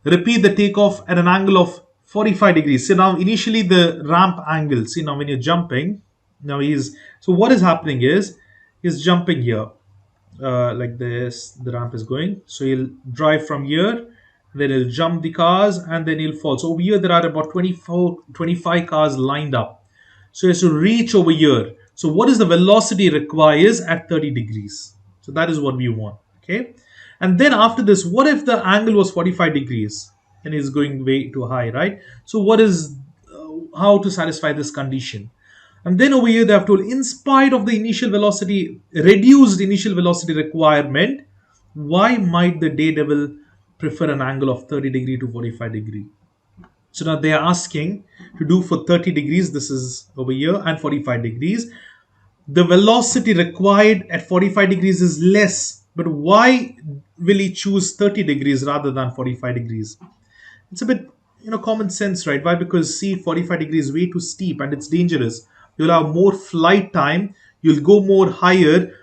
Speaker 1: Repeat the takeoff at an angle of 45 degrees. So now initially the ramp angle, see, now when you're jumping, now so what is happening is he's jumping here. Like this, the ramp is going. So he'll drive from here, then he'll jump the cars, and then he'll fall. So over here, there are about 25 cars lined up. So he has to reach over here. So what is the velocity requires at 30 degrees? So that is what we want. Okay. And then after this, what if the angle was 45 degrees and he's going way too high, right? So what is how to satisfy this condition. And then over here they have told, in spite of the initial velocity, reduced initial velocity requirement, why might the daredevil prefer an angle of 30 degree to 45 degree? So now they are asking to do for 30 degrees, this is over here, and 45 degrees. The velocity required at 45 degrees is less, but why will he choose 30 degrees rather than 45 degrees? It's a bit, common sense, right? Why? Because see, 45 degrees is way too steep and it's dangerous. You'll have more flight time, you'll go more higher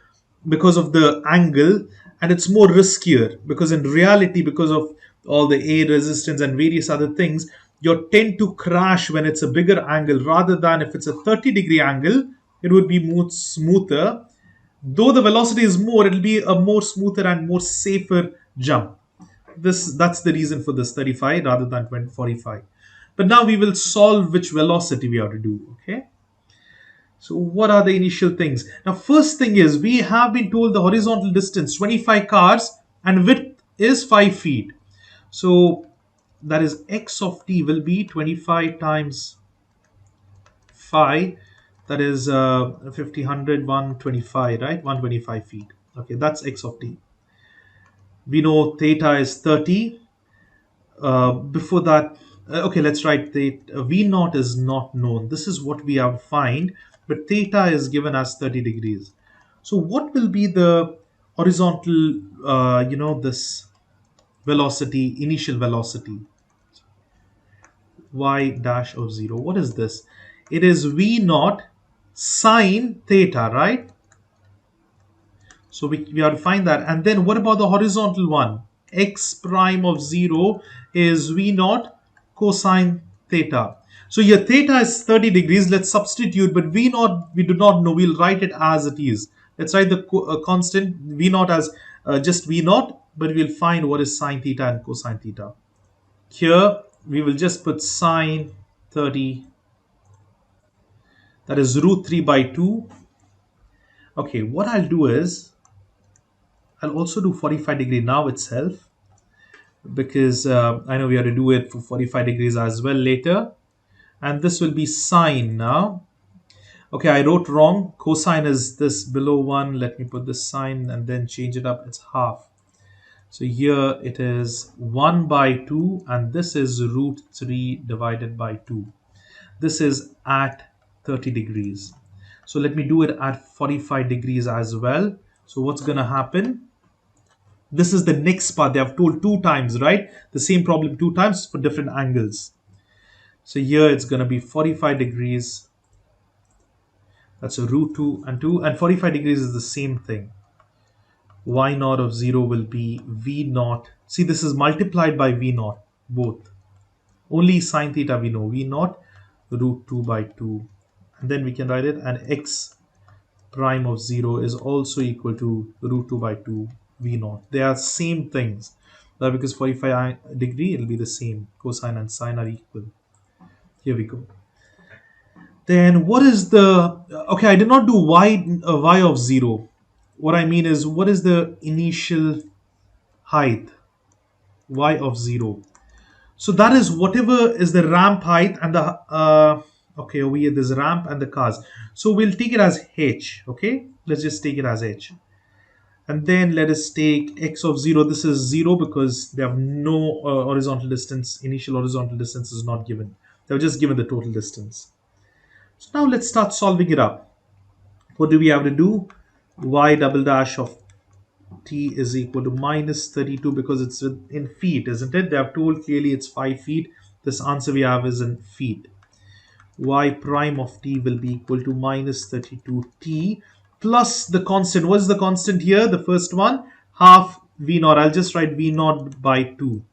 Speaker 1: because of the angle, and it's more riskier because in reality, because of all the air resistance and various other things, you tend to crash when it's a bigger angle rather than if it's a 30-degree angle, it would be more smoother. Though the velocity is more, it'll be a more smoother and more safer jump. That's the reason for this 35 rather than 45. But now we will solve which velocity we have to do. Okay, so what are the initial things? Now first thing is, we have been told the horizontal distance 25 cars and width is 5 feet. So that is x of t will be 25 times 5, that is 50, 100, 125, right? 125 feet. Okay, that's x of t. We know theta is 30. Before that, okay, let's write theta. V naught is not known. This is what we have to find, but theta is given as 30 degrees. So what will be the horizontal, this velocity, initial velocity? Y dash of 0. What is this? It is V naught sine theta, right? So we have to find that. And then what about the horizontal one? X prime of 0 is V naught cosine theta. So here theta is 30 degrees. Let's substitute, but V naught we do not know. We'll write it as it is. Let's write the constant V naught as just V naught, but we'll find what is sine theta and cosine theta. Here we will just put sine 30, that is root 3 by 2. Okay, what I'll do is I'll also do 45 degree now itself, because I know we have to do it for 45 degrees as well later. And this will be sine now. Okay, I wrote wrong. Cosine is this below 1. Let me put this sine and then change it up. It's half. So here it is 1 by 2, and this is root 3 divided by 2. This is at 30 degrees. So let me do it at 45 degrees as well. So what's going to happen? This is the next part. They have told 2 times, right? The same problem 2 times for different angles. So here it's going to be 45 degrees. That's a root 2 and 2. And 45 degrees is the same thing. Y naught of 0 will be V naught. See, this is multiplied by V naught, both. Only sine theta we know. V naught root 2 by 2. And then we can write it. And x prime of 0 is also equal to root 2 by 2 V naught. They are same things. Because 45 degree, it will be the same. Cosine and sine are equal. Here we go. Then what is the... Okay, I did not do y of 0. What I mean is, what is the initial height? Y of 0. So that is whatever is the ramp height and the... okay, over here there's ramp and the cars. So we'll take it as h. Okay, let's just take it as h. And then let us take x of 0. This is 0 because they have no horizontal distance. Initial horizontal distance is not given. They've just given the total distance. So now let's start solving it up. What do we have to do? Y double dash of t is equal to minus 32, because it's in feet, isn't it? They have told clearly it's 5 feet. This answer we have is in feet. Y prime of t will be equal to minus 32t plus the constant. What's the constant here? The first one, half V naught. I'll just write V naught by 2.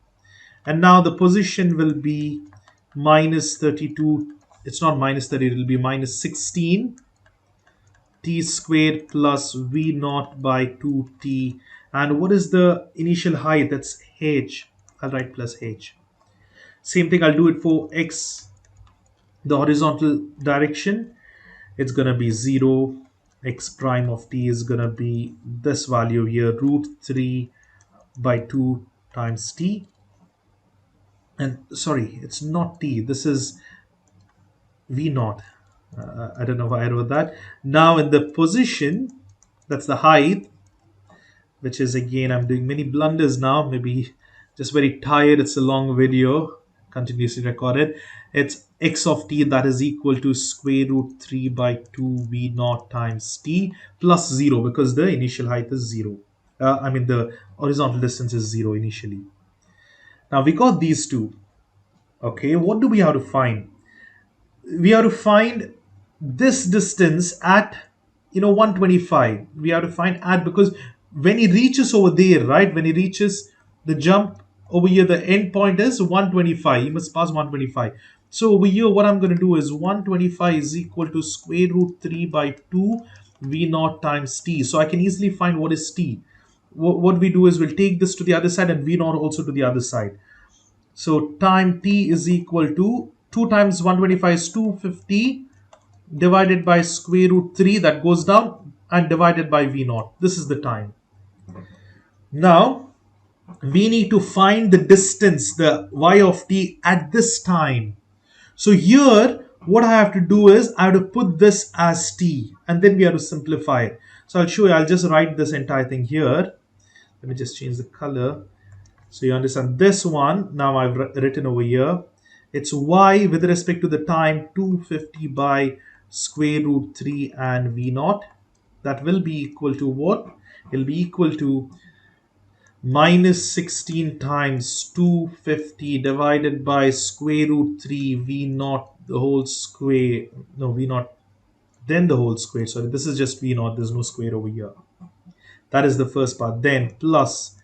Speaker 1: And now the position will be minus 32. It's not minus 30, it will be minus 16 t squared plus V naught by 2t. And what is the initial height? That's h. I'll write plus h. Same thing, I'll do it for x, the horizontal direction. It's going to be 0. X prime of t is going to be this value here, root 3 by 2 times t. And sorry, it's not t. This is V naught. I don't know why I wrote that. Now in the position, that's the height, which is again, I'm doing many blunders now, maybe just very tired. It's a long video, continuously recorded. It's x of t, that is equal to square root 3 by 2 v naught times t plus 0, because the initial height is 0. I mean, the horizontal distance is 0 initially. Now we got these two. Okay, what do we have to find? We have to find this distance at 125. We have to find at, because when he reaches over there, right, when he reaches the jump over here, the end point is 125. He must pass 125. So over here, what I'm going to do is 125 is equal to square root 3 by 2 v naught times t. So I can easily find what is t. What we do is we'll take this to the other side and v naught also to the other side. So time t is equal to 2 times 125 is 250 divided by square root 3, that goes down, and divided by v naught. This is the time. Now we need to find the distance, the y of t at this time. So here what I have to do is I have to put this as t, and then we have to simplify it. So I'll show you. I'll just write this entire thing here. Let me just change the color. So you understand this one. Now I've written over here. It's y with respect to the time 250 by square root 3 and v naught. That will be equal to what? It'll be equal to minus 16 times 250 divided by square root 3 v naught the whole square. No, v naught, then the whole square. Sorry, this is just v naught. There's no square over here. That is the first part. Then plus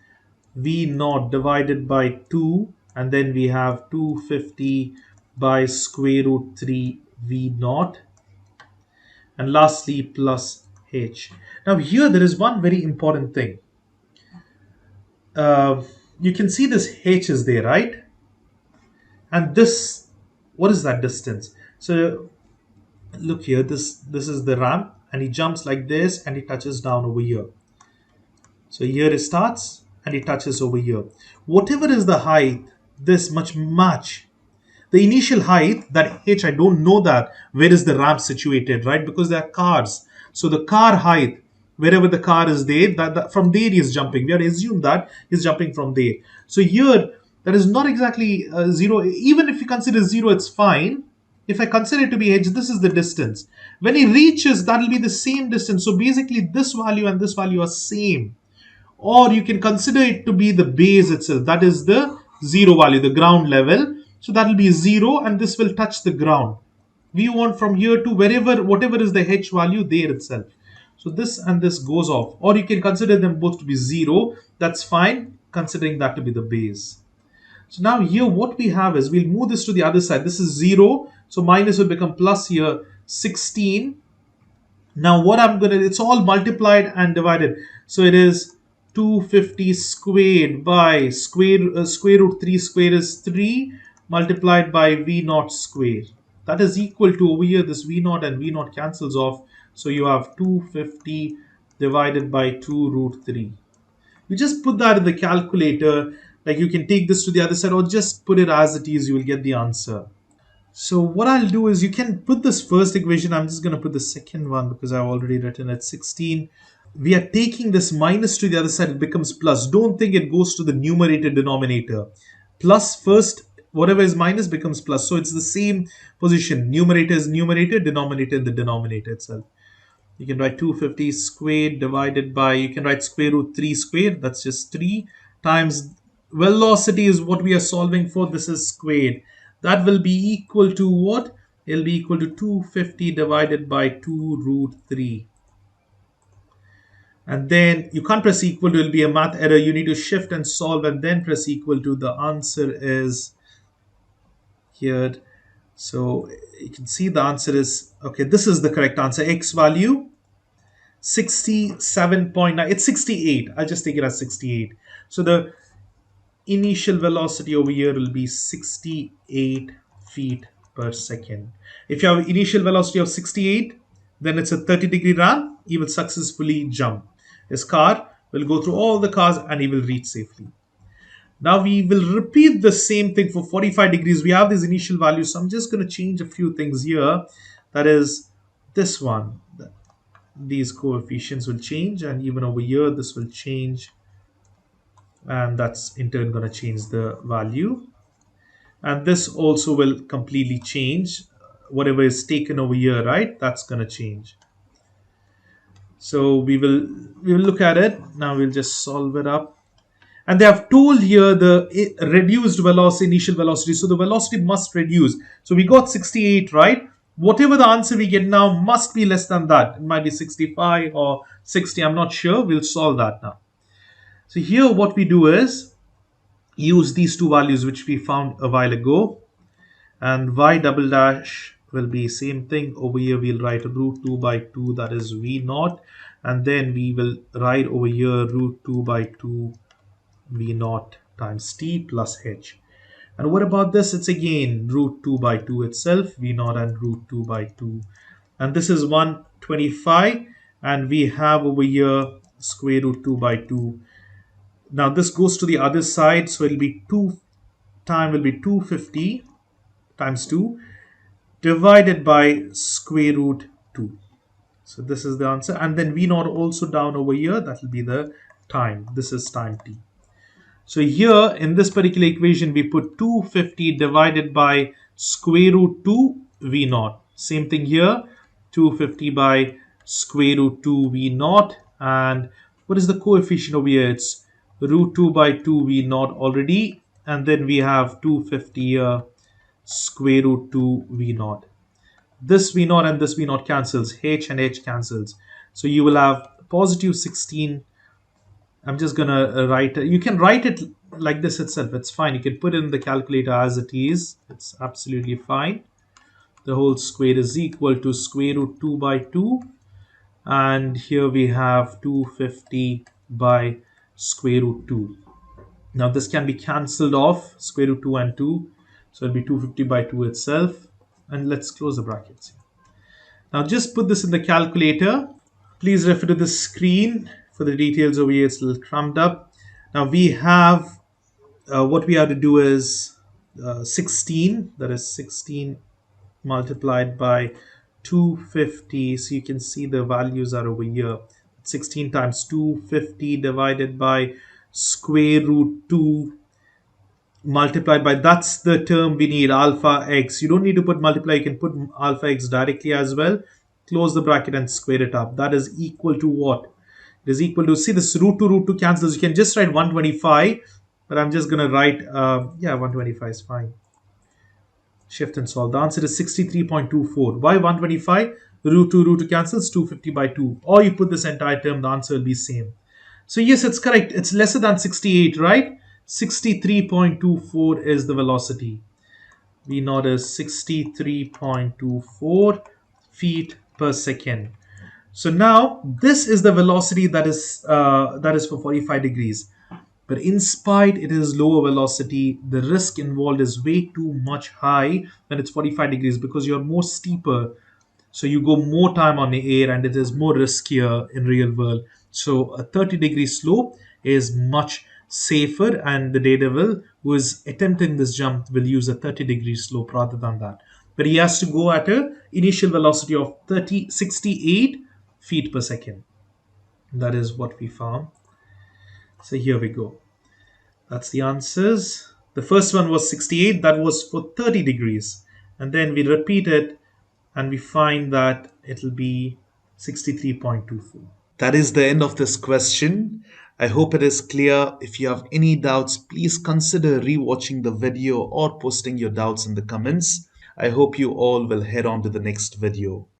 Speaker 1: v naught divided by 2, and then we have 250 by square root 3 v naught, and lastly plus h. Now here there is one very important thing. You can see this h is there, right? And this, what is that distance? So look here, this is the ramp, and he jumps like this and he touches down over here. So here it starts and it touches over here. Whatever is the height, this much. The initial height, that h, I don't know that. Where is the ramp situated, right? Because there are cars. So the car height, wherever the car is there, that from there he is jumping. We have to assume that he's jumping from there. So here, that is not exactly 0. Even if you consider 0, it's fine. If I consider it to be h, this is the distance. When he reaches, that will be the same distance. So basically this value and this value are same. Or you can consider it to be the base itself. That is the 0 value, the ground level. So that will be 0, and this will touch the ground. We want from here to wherever, whatever is the h value there itself. So this and this goes off. Or you can consider them both to be 0. That's fine, considering that to be the base. So now here what we have is, we'll move this to the other side. This is 0. So minus will become plus here, 16. Now what I'm going to, it's all multiplied and divided. So it is 250 squared by square root 3 square is 3 multiplied by v naught square. That is equal to, over here this v naught and v naught cancels off. So you have 250 divided by 2 root 3. You just put that in the calculator. Like, you can take this to the other side or just put it as it is. You will get the answer. So what I'll do is, you can put this first equation. I'm just going to put the second one because I've already written it 16. We are taking this minus to the other side. It becomes plus. Don't think it goes to the numerator denominator. Plus first, whatever is minus becomes plus. So it's the same position. Numerator is numerator, denominator in the denominator itself. You can write 250 squared divided by, you can write square root 3 squared. That's just 3 times velocity is what we are solving for. This is squared. That will be equal to what? It'll be equal to 250 divided by 2 root 3. And then you can't press equal to, it will be a math error. You need to shift and solve and then press equal to. The answer is here. So you can see the answer is, okay, this is the correct answer. X value 67.9. It's 68. I'll just take it as 68. So the initial velocity over here will be 68 feet per second. If you have initial velocity of 68, then it's a 30-degree ramp. He will successfully jump. His car will go through all the cars and he will reach safely. Now we will repeat the same thing for 45 degrees. We have these initial values, so I'm just going to change a few things here. That is this one. These coefficients will change, and even over here, this will change, and that's in turn going to change the value. And this also will completely change. Whatever is taken over here, right? That's going to change. So we will look at it now. We'll just solve it up. And they have told here the reduced velocity, initial velocity. So the velocity must reduce. So we got 68, right? Whatever the answer we get now must be less than that. It might be 65 or 60. I'm not sure. We'll solve that now. So here what we do is use these two values which we found a while ago. And y double dash will be same thing. Over here we'll write root 2 by 2, that is v naught. And then we will write over here root 2 by 2 v naught times t plus h. And what about this? It's again root 2 by 2 itself, v naught and root 2 by 2. And this is 125. And we have over here square root 2 by 2. Now this goes to the other side. So it'll be 2 time will be 250 times 2 divided by square root 2. So this is the answer. And then v naught also down over here. That will be the time. This is time t. So here in this particular equation, we put 250 divided by square root 2 v naught. Same thing here, 250 by square root 2 v naught. And what is the coefficient over here? It's root 2 by 2 v naught already. And then we have 250 here, square root 2 v naught. This v naught and this v naught cancels. H and h cancels. So you will have positive 16. I'm just gonna write it. You can write it like this itself. It's fine. You can put it in the calculator as it is. It's absolutely fine. The whole square is equal to square root 2 by 2. And here we have 250 by square root 2. Now this can be cancelled off, square root 2 and 2. So it'll be 250 by 2 itself. And let's close the brackets. Now just put this in the calculator. Please refer to the screen for the details over here. It's a little crumbed up. Now we have, what we have to do is 16, that is 16 multiplied by 250. So you can see the values are over here. 16 times 250 divided by square root 2 multiplied by, that's the term we need, alpha x. You don't need to put multiply, you can put alpha x directly as well. Close the bracket and square it up. That is equal to what? It is equal to, see this root 2 cancels. You can just write 125, but I'm just going to write, yeah, 125 is fine. Shift and solve. The answer is 63.24. Why 125? Root 2 cancels, 250 by 2. Or you put this entire term, the answer will be same. So yes, it's correct. It's lesser than 68, right? 63.24 is the velocity. V naught is 63.24 feet per second. So now this is the velocity that is for 45 degrees. But in spite it is lower velocity, the risk involved is way too much high when it's 45 degrees because you're more steeper. So you go more time on the air and it is more riskier in real world. So a 30-degree slope is much safer, and the Daredevil who is attempting this jump will use a 30-degree slope rather than that. But he has to go at an initial velocity of 68 feet per second. That is what we found. So here we go. That's the answers. The first one was 68. That was for 30 degrees. And then we repeat it and we find that it'll be 63.24. That is the end of this question. I hope it is clear. If you have any doubts, please consider rewatching the video or posting your doubts in the comments. I hope you all will head on to the next video.